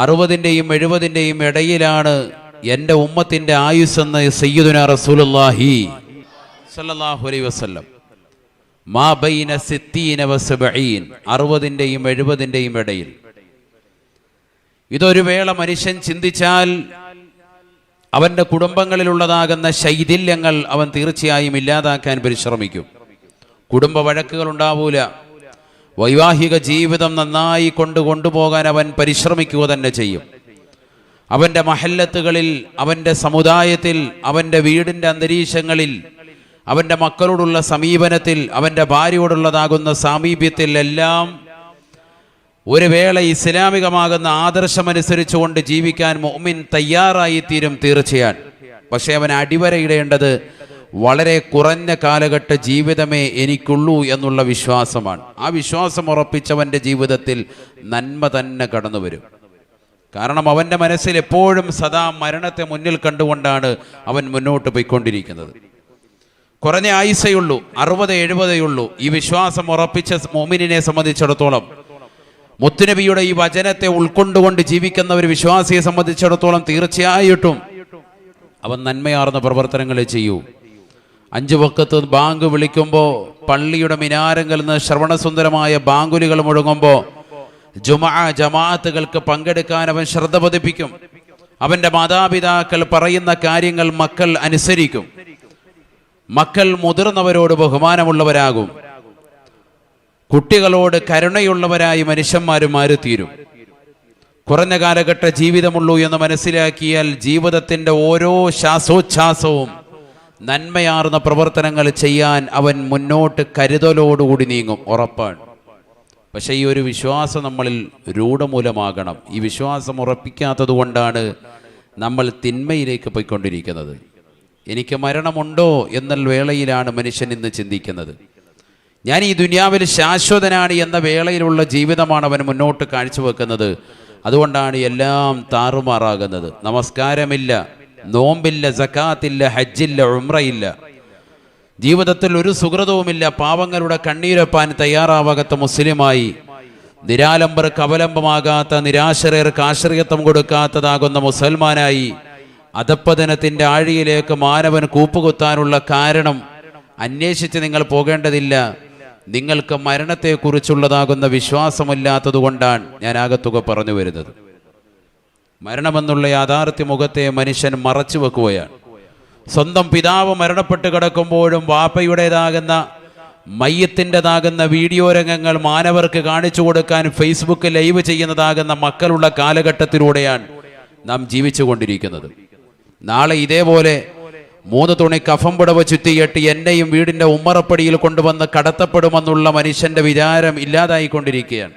60-ന്റെയും 70-ന്റെയും ഇടയിലാണ് എൻ്റെ ഉമ്മത്തിൻ്റെ ആയുസ്സെന്ന് സയ്യിദുനാ റസൂലുള്ളാഹി സ്വല്ലല്ലാഹു അലൈഹി വസല്ലം. മാ ബൈന 60 വ 70, 60-ന്റെയും 70-ന്റെയും ഇടയിൽ. ഇതൊരു വേള മനുഷ്യൻ ചിന്തിച്ചാൽ അവൻ്റെ കുടുംബങ്ങളിലുള്ളതാകുന്ന ശൈഥില്യങ്ങൾ അവൻ തീർച്ചയായും ഇല്ലാതാക്കാൻ പരിശ്രമിക്കും. കുടുംബ വഴക്കുകൾ ഉണ്ടാവൂല. വൈവാഹിക ജീവിതം നന്നായി കൊണ്ടുപോകാൻ അവൻ പരിശ്രമിക്കുക തന്നെ ചെയ്യും. അവൻ്റെ മഹല്ലത്തുകളിൽ, അവൻ്റെ സമുദായത്തിൽ, അവൻ്റെ വീടിൻ്റെ അന്തരീക്ഷങ്ങളിൽ, അവൻ്റെ മക്കളോടുള്ള സമീപനത്തിൽ, അവൻ്റെ ഭാര്യയോടുള്ളതാകുന്ന സാമീപ്യത്തിൽ എല്ലാം ഒരു വേള ഇസ്ലാമികമാകുന്ന ആദർശമനുസരിച്ചുകൊണ്ട് ജീവിക്കാൻ മുഅ്മിൻ തയ്യാറായിത്തീരും തീർച്ചയാണ്. പക്ഷേ അവൻ അടിവരയിടേണ്ടത് വളരെ കുറഞ്ഞ കാലഘട്ട ജീവിതമേ എനിക്കുള്ളൂ എന്നുള്ള വിശ്വാസമാണ്. ആ വിശ്വാസം ഉറപ്പിച്ചവൻ്റെ ജീവിതത്തിൽ നന്മ തന്നെ കടന്നു വരും. കാരണം അവൻ്റെ മനസ്സിൽ എപ്പോഴും സദാ മരണത്തെ മുന്നിൽ കണ്ടുകൊണ്ടാണ് അവൻ മുന്നോട്ട് പോയിക്കൊണ്ടിരിക്കുന്നത്. കുറഞ്ഞ ആയുസ്സേയുള്ളൂ, 60-70 ഈ വിശ്വാസം ഉറപ്പിച്ച മുഅ്മിനിനെ സംബന്ധിച്ചിടത്തോളം, മുത്തുനബിയുടെ ഈ വചനത്തെ ഉൾക്കൊണ്ടുകൊണ്ട് ജീവിക്കുന്ന ഒരു വിശ്വാസിയെ സംബന്ധിച്ചിടത്തോളം തീർച്ചയായിട്ടും അവൻ നന്മയാർന്ന പ്രവർത്തനങ്ങളെ ചെയ്യൂ. 5 വഖത്ത് ബാങ്ക് വിളിക്കുമ്പോൾ, പള്ളിയുടെ മിനാരങ്ങളിൽ നിന്ന് ശ്രവണസുന്ദരമായ ബാങ്കുലികൾ മുഴങ്ങുമ്പോൾ ജമാഅത്തുകൾക്ക് പങ്കെടുക്കാൻ അവൻ ശ്രദ്ധ പതിപ്പിക്കും. അവൻ്റെ മാതാപിതാക്കൾ പറയുന്ന കാര്യങ്ങൾ മക്കൾ അനുസരിക്കും. മക്കൾ മുതിർന്നവരോട് ബഹുമാനമുള്ളവരാകും. കുട്ടികളോട് കരുണയുള്ളവരായി മനുഷ്യന്മാരും മാറിത്തീരും. കുറഞ്ഞ കാലഘട്ട ജീവിതമുള്ളൂ എന്ന് മനസ്സിലാക്കിയാൽ ജീവിതത്തിൻ്റെ ഓരോ ശ്വാസോച്ഛ്വാസവും നന്മയാർന്ന പ്രവർത്തനങ്ങൾ ചെയ്യാൻ അവൻ മുന്നോട്ട് കരുതലോടുകൂടി നീങ്ങും, ഉറപ്പാണ്. പക്ഷേ ഈ ഒരു വിശ്വാസം നമ്മളിൽ രൂഢമൂലമാകണം. ഈ വിശ്വാസം ഉറപ്പിക്കാത്തത് കൊണ്ടാണ് നമ്മൾ തിന്മയിലേക്ക് പോയിക്കൊണ്ടിരിക്കുന്നത്. എനിക്ക് മരണമുണ്ടോ എന്ന വേളയിലാണ് മനുഷ്യൻ ഇന്ന് ചിന്തിക്കുന്നത്. ഞാൻ ഈ ദുനിയാവിൽ ശാശ്വതനാണ് എന്ന വേളയിലുള്ള ജീവിതമാണ് അവൻ മുന്നോട്ട് കാഴ്ചവെക്കുന്നത്. അതുകൊണ്ടാണ് എല്ലാം താറുമാറാകുന്നത്. നമസ്കാരമില്ല, നോമ്പില്ല, സക്കാത്തില്ല, ഹജ്ജില്ല, ഉംറയില്ല. ജീവിതത്തിൽ ഒരു സുഹൃതവുമില്ല. പാവങ്ങളുടെ കണ്ണീരൊപ്പാൻ തയ്യാറാവാത്ത മുസ്ലിമായി, നിരാലംബർക്ക് അവലംബമാകാത്ത, നിരാശ്രയർക്ക് ആശ്രയത്വം കൊടുക്കാത്തതാകുന്ന മുസൽമാനായി അധപ്പതനത്തിൻ്റെ ആഴിയിലേക്ക് മാനവൻ കൂപ്പുകുത്താനുള്ള കാരണം അന്വേഷിച്ച് നിങ്ങൾ പോകേണ്ടതില്ല. നിങ്ങൾക്ക് മരണത്തെക്കുറിച്ചുള്ളതാകുന്ന വിശ്വാസമില്ലാത്തത് കൊണ്ടാണ് ഞാൻ ആകത്തുക പറഞ്ഞു വരുന്നത്. മരണമെന്നുള്ള യാഥാർത്ഥ്യ മുഖത്തെ മനുഷ്യൻ മറച്ചു വെക്കുകയാണ്. സ്വന്തം പിതാവ് മരണപ്പെട്ട് കിടക്കുമ്പോഴും വാപ്പയുടേതാകുന്ന മയ്യത്തിൻ്റെതാകുന്ന വീഡിയോ രംഗങ്ങൾ മാനവർക്ക് കാണിച്ചു കൊടുക്കാൻ ഫേസ്ബുക്ക് ലൈവ് ചെയ്യുന്നതാകുന്ന മക്കളുള്ള കാലഘട്ടത്തിലൂടെയാണ് നാം ജീവിച്ചു കൊണ്ടിരിക്കുന്നത്. നാളെ ഇതേപോലെ 3 തുണി കഫം പുടവ ചുറ്റിയിട്ട് എന്നെയും വീടിൻ്റെ ഉമ്മറപ്പടിയിൽ കൊണ്ടുവന്ന് കടത്തപ്പെടുമെന്നുള്ള മനുഷ്യൻ്റെ വിചാരം ഇല്ലാതായിക്കൊണ്ടിരിക്കുകയാണ്.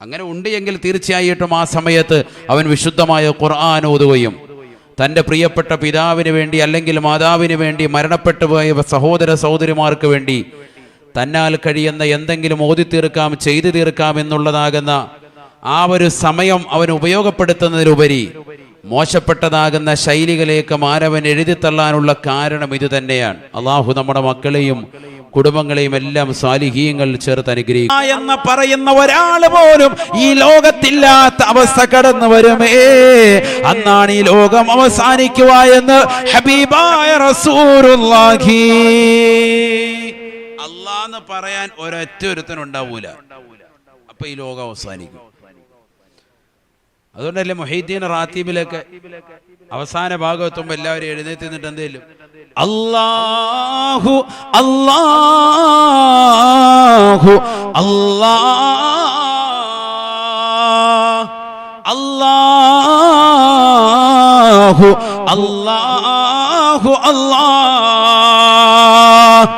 അങ്ങനെ ഉണ്ട് എങ്കിൽ തീർച്ചയായിട്ടും ആ സമയത്ത് അവൻ വിശുദ്ധമായ ഖുർആൻ ഓതുകയും തൻ്റെ പ്രിയപ്പെട്ട പിതാവിന് വേണ്ടി അല്ലെങ്കിൽ മാതാവിന് വേണ്ടി മരണപ്പെട്ടു പോയ സഹോദര സഹോദരിമാർക്ക് വേണ്ടി തന്നാൽ കഴിയുന്ന എന്തെങ്കിലും ഓതി തീർക്കാം, ചെയ്തു തീർക്കാം എന്നുള്ളതാകുന്ന ആ ഒരു സമയം അവൻ ഉപയോഗപ്പെടുത്തുന്നതിലുപരി മോശപ്പെട്ടതാകുന്ന ശൈലികളിലേക്ക് മാനവൻ എഴുതിത്തള്ളാനുള്ള കാരണം ഇത് തന്നെയാണ്. അള്ളാഹു നമ്മുടെ മക്കളെയും കുടുംബങ്ങളെയും എല്ലാം സാലിഹീങ്ങൾ ചേർത്ത് അനുഗ്രഹിക്കും എന്ന് പറയുന്ന ഒരാൾ പോലും ഈ ലോകത്തില്ലാത്ത അവസ്ഥ കടന്നു വരുമേ. അന്നാണ് ഈ ലോകം അവസാനിക്കുക എന്ന് ഹബീബായ റസൂലുള്ളാഹി. അല്ലാഹ് പറയാൻ ഒരൊറ്റൊരുത്തനുണ്ടാവൂല. അപ്പൊ ഈ ലോകം അവസാനിക്കും. അതുകൊണ്ടല്ലേ മുഹീദ്ദീൻ റാത്തീബിലൊക്കെ അവസാന ഭാഗത്തുമ്പോൾ എല്ലാവരും എഴുന്നേറ്റ് നിന്നിട്ട് എന്തേലും അല്ലാഹു അല്ലാഹു അല്ലാഹു അല്ലാഹു അല്ലാഹ്.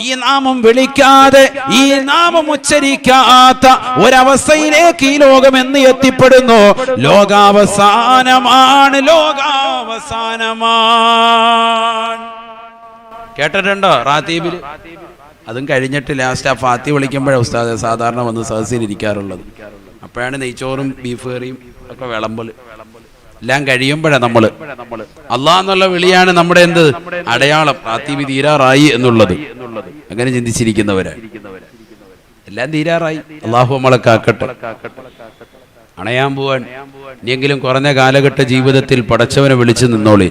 ഈ നാമം വിളിക്കാതെ, ഈ നാമം ഉച്ചരിക്കാത്ത ഒരവസ്ഥയിലേക്ക് ഈ ലോകം എന്ന് എത്തിപ്പെടുന്നു. ലോകാവസാനമാണ്, ലോകാവസാനമാണ്. കേട്ടിട്ടുണ്ടോ റാത്തീബിൽ? അതും കഴിഞ്ഞിട്ട് ലാസ്റ്റ് ആ ഫാത്തി വിളിക്കുമ്പോഴാണ് ഉസ്താദ് സാധാരണ വന്ന് സദസ്സിലിരിക്കാറുള്ളത്. അപ്പോഴാണ് നെയ്ച്ചോറും ബീഫ് കറിയും ഒക്കെ വിളമ്പല്. എല്ലാം കഴിയുമ്പോഴാണ് നമ്മൾ അല്ലാഹ് എന്നുള്ള വിളിയാണ് നമ്മുടെ എന്ത് അടയാളം. റാത്തീബ് തീരാറായി എന്നുള്ളത് അങ്ങനെ ചിന്തിച്ചിരിക്കുന്നവരാണ്. എല്ലാം തീരാറായി. അള്ളാഹു നമ്മളെ കാക്കട്ടെ. അണയാൻ പോവാൻ. ഇനിയെങ്കിലും കുറഞ്ഞ കാലഘട്ട ജീവിതത്തിൽ പടച്ചവനെ വിളിച്ചു നിന്നോളി.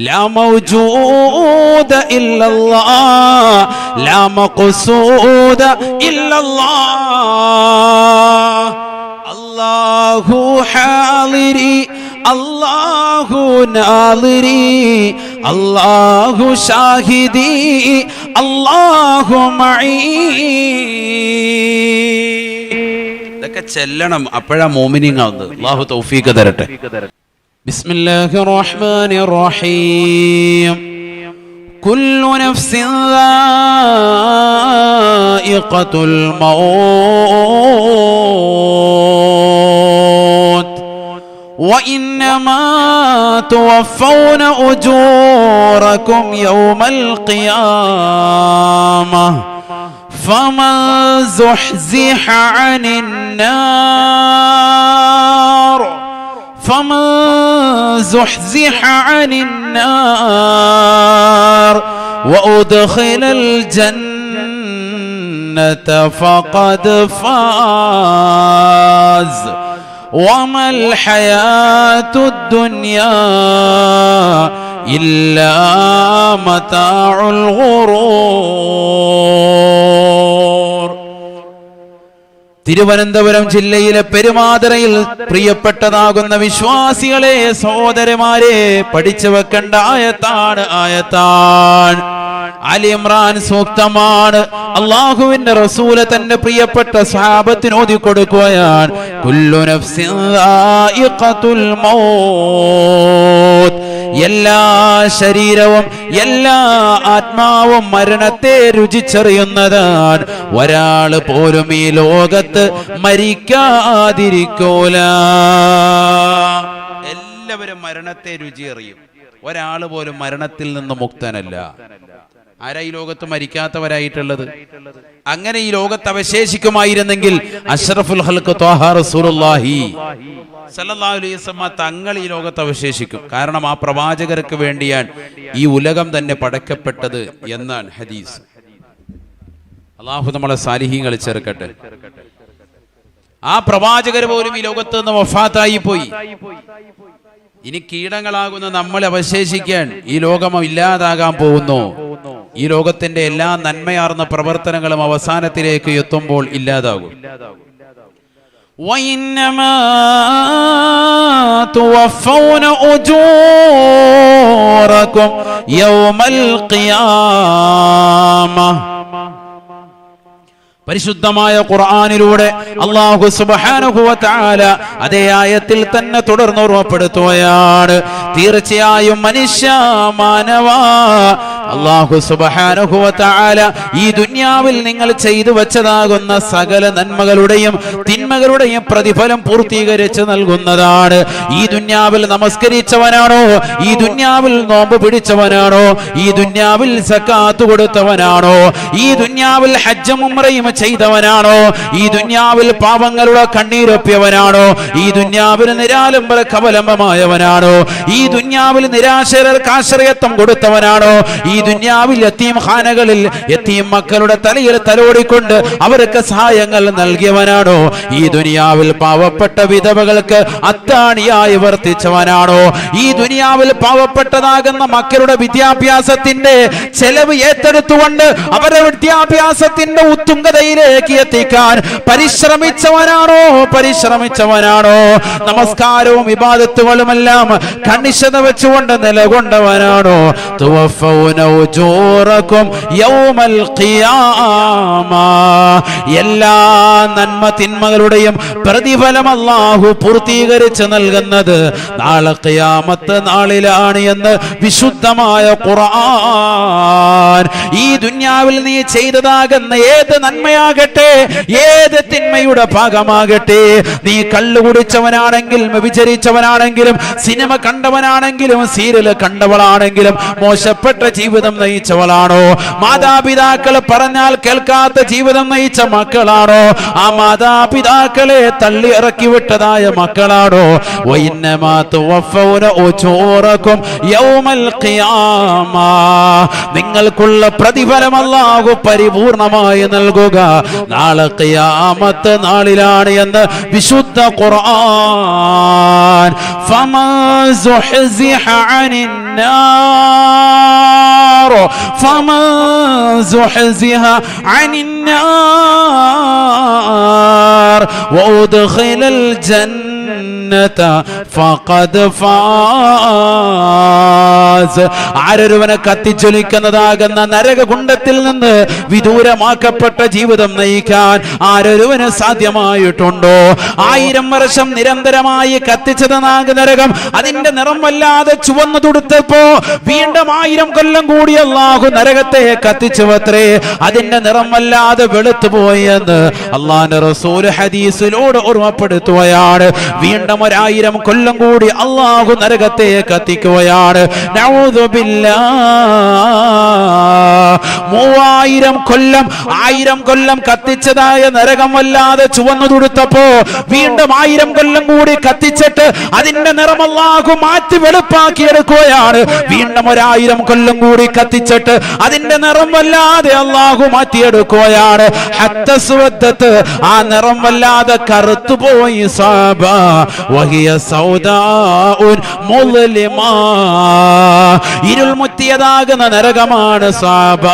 ലാ മൗജൂദ ഇല്ലല്ലാഹ് ലാ മഖ്സൂദ ഇല്ലല്ലാഹ് അല്ലാഹു ഹാളിരി അല്ലാഹു നാളിരി അല്ലാഹു ഷാഹിദി അല്ലാഹു മഈ. ഇതൊക്കെ ചെല്ലണം, അപ്പോഴാ മോമിനിങ് ആവുന്നത്. അല്ലാഹു തൗഫീഖ് തരട്ടെ. ബിസ്മില്ലാഹിർ റഹ്മാനിർ റഹീം. കുല്ലു നഫ്സിൻ ദായിഖത്തുൽ മൗത്ത് وإنما توفون أجوركم يوم القيامة فمن زحزح عن النار وأدخل الجنة فقد فاز وما الحياة الدنيا إلا متاع الغرور. തിരുവനന്തപുരം ജില്ലയിലെ പെരുമാതുറയിൽ പ്രിയപ്പെട്ടതാകുന്ന വിശ്വാസികളെ, സഹോദരന്മാരെ, പഠിച്ചു വെക്കേണ്ട ആയത്താണ്. അലി ഇമ്രാൻ സൂക്തമാണ്. അല്ലാഹുവിന്റെ റസൂല് തന്റെ പ്രിയപ്പെട്ട സ്വഹാബത്തിന് ഓതി കൊടുക്കുകയാണ്. കുല്ലു നഫ്സിൻ ദായിഖത്തുൽ മൗത്ത്. എല്ലാ ശരീരവും എല്ലാ ആത്മാവും മരണത്തെ രുചിച്ചറിയുന്നതാണ്. ഒരാൾ പോലും ഈ ലോകത്ത് മരിക്കാതിരിക്കൂല. എല്ലാവരും മരണത്തെ രുചി അറിയും. ഒരാൾ പോലും മരണത്തിൽ നിന്ന് മുക്തനല്ല. ആരാ ഈ ലോകത്ത് മരിക്കാത്തവരായിട്ടുള്ളത്? അങ്ങനെ ഈ ലോകത്ത് അവശേഷിക്കുമായിരുന്നെങ്കിൽ അഷ്റഫുൽ ഖൽഖ് ത്വാഹ റസൂലുള്ളാഹി സല്ലല്ലാഹു അലൈഹി വസല്ലം തങ്ങൾ ഈ ലോകത്ത് അവശേഷിക്കും. കാരണം ആ പ്രവാചകർക്ക് വേണ്ടിയാണ് ഈ ഉലകം തന്നെ പടക്കപ്പെട്ടത് എന്നാണ് ഹദീസ്. അല്ലാഹു നമ്മളെ സാലിഹീങ്ങളിൽ ചേർക്കട്ടെ. ആ പ്രവാചകർ പോലും ഈ ലോകത്ത് നിന്ന് വഫാത്തായി പോയി. ഇനി കീടങ്ങളാകുന്ന നമ്മൾ അവശേഷിക്കാൻ ഈ ലോകം ഇല്ലാതാകാൻ പോകുന്നു. ഈ ലോകത്തിന്റെ എല്ലാ നന്മയാർന്ന പ്രവർത്തനങ്ങളും അവസാനത്തിലേക്ക് എത്തുമ്പോൾ ഇല്ലാതാകും. وَإِنَّمَا تُوَفَّوْنَ أُجُورَكُمْ يَوْمَ الْقِيَامَةِ. പരിശുദ്ധമായ ഖുർആനിലൂടെ അല്ലാഹു സുബ്ഹാനഹു വ തആല അതേ ആയത്തിൽ തന്നെ തുടർന്ന് ഓർമ്മപ്പെടുത്തുകയാണ്. തീർച്ചയായും മനുഷ്യ മാനവ, അല്ലാഹു സുബ്ഹാനഹു വ തആല ഈ ദുനിയാവിൽ നിങ്ങൾ ചെയ്തു വെച്ചതാകുന്ന സകല നന്മകളുടെയും തിന്മകളുടെയും പ്രതിഫലം പൂർത്തീകരിച്ച് നൽകുന്നതാണ്. ഈ ദുനിയാവിൽ നമസ്കരിച്ചവനാണോ, ഈ ദുനിയാവിൽ നോമ്പ് പിടിച്ചവനാണോ, ഈ ദുനിയാവിൽ സക്കാത്ത് കൊടുത്തവനാണോ, ഈ ദുനിയാവിൽ ഹജ്ജും ഉംറയും ചെയ്തവനാണോ, ഈ ദുനിയാവിൽ പാവങ്ങളുടെ കണ്ണീരൊപ്പിയവനാണോ, ഈ ദുനിയാവിൽ നിരാലംബര കവലംബമായവനാണോ, ഈ ദുനിയാവിൽ നിരാശർക്ക് ആശ്രയത്വം കൊടുത്തവനാണോ, ഈ ദുനിയാവിൽ യതീം ഖാനകളിൽ യതീം മക്കളുടെ തലയിൽ തലോടിക്കൊണ്ട് അവർക്ക് സഹായങ്ങൾ നൽകിയവനാണോ, ഈ ദുനിയാവിൽ പാവപ്പെട്ട വിധവകൾക്ക് അത്താണിയായി വർത്തിച്ചവനാണോ, ഈ ദുനിയാവിൽ പാവപ്പെട്ടതാകുന്ന മക്കളുടെ വിദ്യാഭ്യാസത്തിന്റെ ചെലവ് ഏറ്റെടുത്തുകൊണ്ട് അവരുടെ വിദ്യാഭ്യാസത്തിന്റെ ഉത്തുംഗതയിലേക്ക് എത്തിക്കാൻ പരിശ്രമിച്ചവനാണോ, നമസ്കാരവും ഇബാദത്തുകളുമെല്ലാം കണിശത വെച്ചുകൊണ്ട് നിലകൊണ്ടവനാണോ, എല്ലാ നന്മ തിന്മകളുടെയും പ്രതിഫലം അല്ലാഹു പൂർത്തീകരിച്ച് നൽകുന്നത് നാളെ ഖിയാമത്ത് നാളിലാണ് എന്ന് വിശുദ്ധമായ ഖുർആൻ. ഈ ദുനിയാവിൽ നീ ചെയ്തതാകുന്ന ഏത് നന്മയാകട്ടെ, ഏത് തിന്മയുടെ ഭാഗമാകട്ടെ, നീ കള്ളു കുടിച്ചവനാണെങ്കിലും വ്യഭിചരിച്ചവനാണെങ്കിലും സിനിമ കണ്ടവനാണെങ്കിലും സീരിയൽ കണ്ടവളാണെങ്കിലും മോശപ്പെട്ട ജീവിതം ജീവിതം നയിച്ചവളാണോ? മാതാപിതാക്കൾ പറഞ്ഞാൽ കേൾക്കാത്ത ജീവിതം നയിച്ച മക്കളാണോ? ആ മാതാപിതാക്കളെ തള്ളി ഇറക്കി വിട്ടതായ മക്കളാണോ? വഇന്നമാ തുവഫൗന ഉജൂറകും യൗമൽ ഖിയാമ, നിങ്ങൾക്കുള്ള പ്രതിഫലം അല്ലാഹു പരിപൂർണമായി നൽകുക നാളെ ഖിയാമത്ത് നാളിലാണ് എന്ന് വിശുദ്ധ ഖുർആൻ. ഫമൻ സുഹ്സിഹ അനിൻ നാർ ഫമൻ സുഹ്സിഹ അനിൻ നാർ വഉദ്ഖിലൽ ജന്നത ഫഖദ് ഫാസ്. ആരൊരുവനെ കത്തിച്ചൊലിക്കുന്നതാകുന്ന നരകകുണ്ഡത്തിൽ നിന്ന് വിദൂരമാക്കപ്പെട്ട ജീവിതം നയിക്കാൻ ആരൊരുവന് സാധ്യമായിട്ടുണ്ടോ? 1000 വർഷം നിരന്തരമായി കത്തിച്ചതാകുന്ന നരകം അതിന്റെ നിറം വല്ലാതെ ചുവന്നു തുടുത്തപ്പോ വീണ്ടും 1000 കൊല്ലം കൂടി അല്ലാഹു നരകത്തെ കത്തിച്ചുവത്രേ. അതിന്റെ നിറം വല്ലാതെ വെളുത്തുപോയി എന്ന് അല്ലാഹുവിന്റെ റസൂൽ ഹദീസിലൂടെ ഓർമ്മപ്പെടുത്തുകയാണ്. വീണ്ടും 1000 കൊല്ലം കൂടി അല്ലാഹു നരകത്തെ കത്തിക്കുകയാണ്. നഊദു ബില്ലാഹ്. 3000 കൊല്ലം 1000 കൊല്ലം കത്തിച്ചതായ നരകം വല്ലാതെ ചുവന്നു തുടുത്തപ്പോ വീണ്ടും 1000 കൊല്ലം കൂടി കത്തിച്ചിട്ട് അതിന്റെ നിറം അല്ലാഹു മാറ്റി വെളുപ്പാക്കി എടുക്കുകയാണ്. വീണ്ടും 1000 കൊല്ലം കൂടി കത്തിച്ചിട്ട് അതിന്റെ നിറം വല്ലാതെ അല്ലാഹു മാറ്റിയെടുക്കുകയാണ്. ഹത്തസ്വദ്ദത്ത്, ആ നിറം വല്ലാതെ കറുത്തുപോയി. സാബ വഹിയ സൗദാഉൻ മുള്ളിമാ, ഇരുൾ മുത്തിയതാകുന്ന നരകമാണ് സാബ.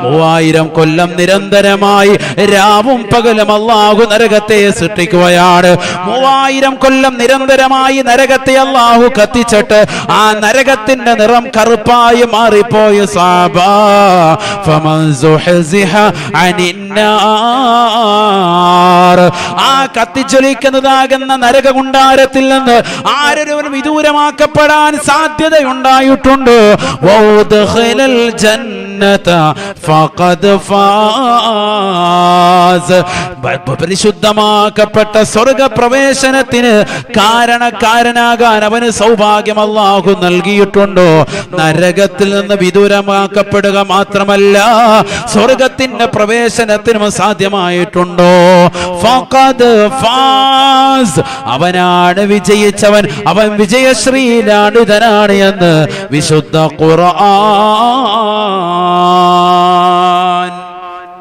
3000 കൊല്ലം നിരന്തരമായി രാവും പകലും അല്ലാഹു നരകത്തെ സൃഷ്ടിക്കുകയാണ്. 3000 കൊല്ലം നിരന്തരമായി നരകത്തെ അല്ലാഹു കത്തിച്ചിട്ട് ആ നരകത്തിന്റെ നിറം കറുപ്പായി മാറിപ്പോയി. സാബ ഫമൻ സുഹ്സിഹ അനിന്നാർ, ആ കത്തിച്ചൊലിക്കുന്നതാകുന്ന നരകകുണ്ടാരത്തിൽ നിന്ന് ആരൊരുവനും വിദൂരമാക്കപ്പെടാൻ സാധ്യതയുണ്ടായിട്ടുണ്ട്. വൗദ്ഖിലൽ ജന്നത ഫഖദ് ഫാസ്, പരിശുദ്ധമാക്കപ്പെട്ട സ്വർഗപ്രവേശനത്തിന് കാരണക്കാരനാകാൻ അവന് സൗഭാഗ്യം അല്ലാഹു നൽകിയിട്ടുണ്ടോ? നരകത്തിൽ നിന്ന് വിദൂരമാക്കപ്പെടുക മാത്രമല്ല സ്വർഗത്തിന്റെ പ്രവേശനത്തിനും സാധ്യമായിട്ടുണ്ടോ? ഫഖദ് ഫാസ്, അവനാണ് വിജയിച്ചവൻ, അവൻ വിജയശ്രീലാളിതനാണ് എന്ന് വിശുദ്ധ ഖുർആൻ.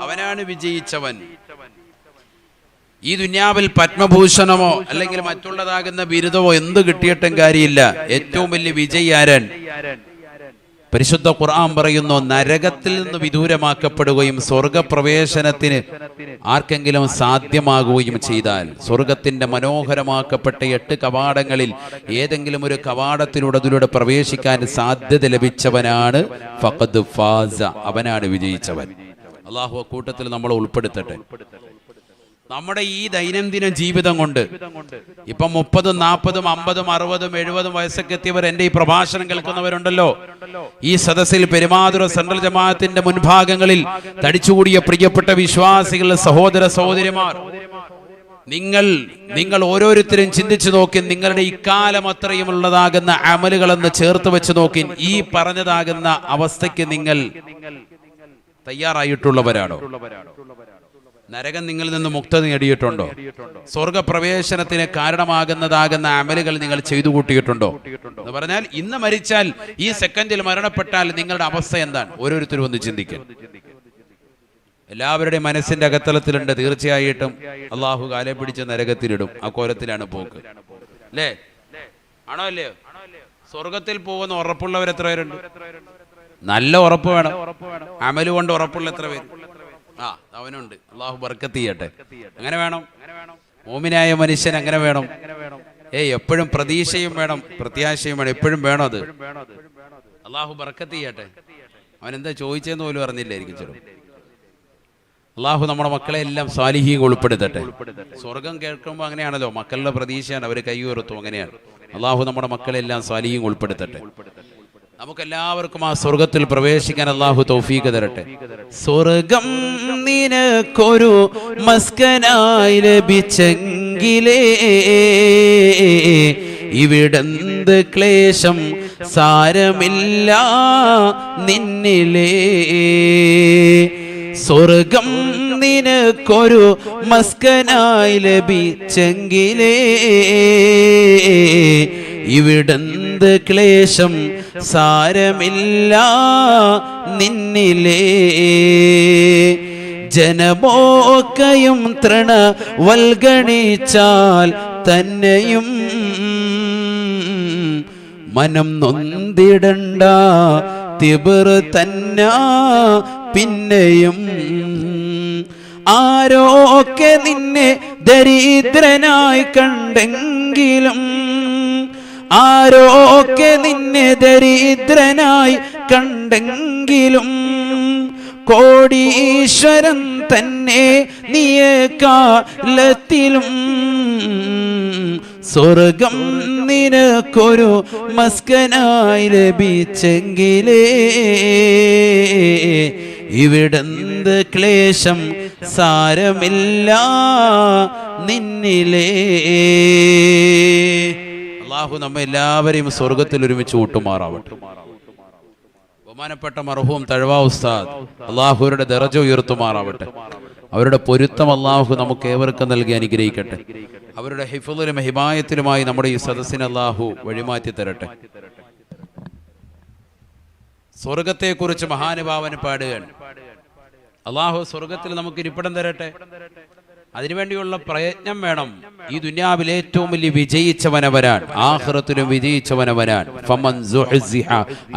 അവനാണ് വിജയിച്ചവൻ. ഈ ദുനിയാവിൽ പത്മഭൂഷണമോ അല്ലെങ്കിൽ മറ്റുള്ളതാകുന്ന ബിരുദമോ എന്ത് കിട്ടിയിട്ടും കാര്യമില്ല. ഏറ്റവും വലിയ വിജയി ആരൻ? പരിശുദ്ധ ഖുർആൻ പറയുന്നു, നരകത്തിൽ നിന്ന് വിദൂരമാക്കപ്പെടുകയും സ്വർഗപ്രവേശനത്തിന് ആർക്കെങ്കിലും സാധ്യമാകുകയും ചെയ്താൽ, സ്വർഗത്തിന്റെ മനോഹരമാക്കപ്പെട്ട 8 കവാടങ്ങളിൽ ഏതെങ്കിലും ഒരു കവാടത്തിലൂടെ പ്രവേശിക്കാൻ സാധ്യത ലഭിച്ചവനാണ് ഫഖദ് ഫാസ, അവനാണ് വിജയിച്ചവൻ. അല്ലാഹു കൂട്ടത്തിൽ നമ്മളെ ഉൾപ്പെടുത്തട്ടെ. നമ്മുടെ ഈ ദൈനംദിന ജീവിതം കൊണ്ട് ഇപ്പം 30, 40, 50, 60, 70 വയസ്സൊക്കെ എത്തിയവർ എന്റെ ഈ പ്രഭാഷണം കേൾക്കുന്നവരുണ്ടല്ലോ. ഈ സദസ്സിൽ പെരുമാതുറ സെൻട്രൽ ജമാഅത്തിന്റെ മുൻഭാഗങ്ങളിൽ തടിച്ചുകൂടിയ പ്രിയപ്പെട്ട വിശ്വാസികൾ, സഹോദര സഹോദരിമാർ, നിങ്ങൾ ഓരോരുത്തരും ചിന്തിച്ചു നോക്കി. നിങ്ങളുടെ ഇക്കാലം അത്രയും ഉള്ളതാകുന്ന അമലുകളെന്ന് ചേർത്ത് വെച്ച് നോക്കി. ഈ പറഞ്ഞതാകുന്ന അവസ്ഥയ്ക്ക് നിങ്ങൾ തയ്യാറായിട്ടുള്ളവരാണോ? നരകം നിങ്ങളിൽ നിന്ന് മുക്തി നേടിയിട്ടുണ്ടോ? സ്വർഗപ്രവേശനത്തിന് കാരണമാകുന്നതാകുന്ന അമലുകൾ നിങ്ങൾ ചെയ്തു കൂട്ടിയിട്ടുണ്ടോ? എന്ന് പറഞ്ഞാൽ ഇന്ന് മരിച്ചാൽ, ഈ സെക്കൻഡിൽ മരണപ്പെട്ടാൽ നിങ്ങളുടെ അവസ്ഥ എന്താണ്? ഓരോരുത്തരും ഒന്ന് ചിന്തിക്കും. എല്ലാവരുടെയും മനസ്സിന്റെ അകത്തലത്തിലുണ്ട്. തീർച്ചയായിട്ടും അള്ളാഹു കാലെ പിടിച്ച് നരകത്തിലിടും. ആ കോലത്തിലാണ് പോക്ക്, അല്ലേ? ആണോ അല്ലയോ? സ്വർഗത്തിൽ പോകുന്ന ഉറപ്പുള്ളവർ എത്ര പേരുണ്ട്? നല്ല ഉറപ്പ് വേണം. അമല് കൊണ്ട് ഉറപ്പുള്ള എത്ര പേര്? അവനുണ്ട്. അള്ളാഹു ബർക്കത്ത് ചെയ്യട്ടെ. അങ്ങനെ വേണം. മോമിനായ മനുഷ്യൻ അങ്ങനെ വേണം. എപ്പോഴും പ്രതീക്ഷയും വേണം, പ്രത്യാശയും വേണം. എപ്പോഴും വേണം അത്. അള്ളാഹു ബർക്കത്ത് ചെയ്യട്ടെ. അവൻ എന്താ ചോദിച്ചെന്ന് പോലും അറിഞ്ഞില്ലായിരിക്കും ചില. അള്ളാഹു നമ്മുടെ മക്കളെ എല്ലാം സാലിഹീൻ ഉൾപ്പെടുത്തട്ടെ. സ്വർഗം കേൾക്കുമ്പോൾ അങ്ങനെയാണല്ലോ, മക്കളുടെ പ്രതീക്ഷയാണ്, അവർ കൈ ഉയർത്തും. അങ്ങനെയാണ്. അള്ളാഹു നമ്മുടെ മക്കളെല്ലാം സാലിഹീൻ ഉൾപ്പെടുത്തട്ടെ. നമുക്കെല്ലാവർക്കും ആ സ്വർഗത്തിൽ പ്രവേശിക്കാൻ അല്ലാഹു തൗഫീഖ് തരട്ടെ. സ്വർഗം നിനക്കൊരു മസ്കനായി ലഭിച്ചെങ്കിലേ ഇവിടെന്ത് ക്ലേശം സാരമില്ല നിന്നിലേ. സ്വർഗം നിനക്കൊരു മസ്കനായി ലഭിച്ചെങ്കിലേ ഇവിടെന്ത് ക്ലേശം സാരമില്ല നിന്നിലേ. ജനമോക്കയും തൃണവൽഗണിച്ചാൽ തന്നെയും മനം നൊന്തിടണ്ട തിബർ തന്ന പിന്നെയും. ആരോക്കെ നിന്നെ ദരിദ്രനായി കണ്ടെങ്കിലും ആരോക്കെ നിന്നെ ദരിദ്രനായി കണ്ടെങ്കിലും കോടീശ്വരൻ തന്നെ നീയെക്കാലത്തിലും സ്വർഗം നിനക്കൊരു മസ്കനായി ലഭിച്ചെങ്കിലേ ഇവിടെന്ത് ക്ലേശം സാരമില്ല നിന്നിലേ. അല്ലാഹു നമ്മെ എല്ലാവരെയും സ്വർഗത്തിൽ ഒരുമിച്ച് കൂട്ടുമാറാവട്ടെ. ബഹുമാനപ്പെട്ട മർഹൂം തഴവ ഉസ്താദ് അള്ളാഹുരുടെ ദറജ ഉയർത്തുമാറാവട്ടെ. അവരുടെ പൊരുത്തം അള്ളാഹു നമുക്ക് ഏവർക്കും നൽകി അനുഗ്രഹിക്കട്ടെ. അവരുടെ ഹിഫ്ളിലും ഹിമായത്തിലുമായി നമ്മുടെ ഈ സദസ്സിനെ അള്ളാഹു വഴിമാറ്റി തരട്ടെ. സ്വർഗത്തെക്കുറിച്ച് മഹാനുഭാവന് പാടുകയാണ്. അള്ളാഹു സ്വർഗത്തിൽ നമുക്ക് ഇരിപ്പിടം തരട്ടെ. അതിനുവേണ്ടിയുള്ള പ്രയത്നം വേണം. ഈ ദുനിയാവിൽ ഏറ്റവും വലിയ വിജയിച്ചവനവനാൻ, ആഖിറത്തിലും വിജയിച്ചവനവനാൻ. ഫമൻ സുഹ്സിഹ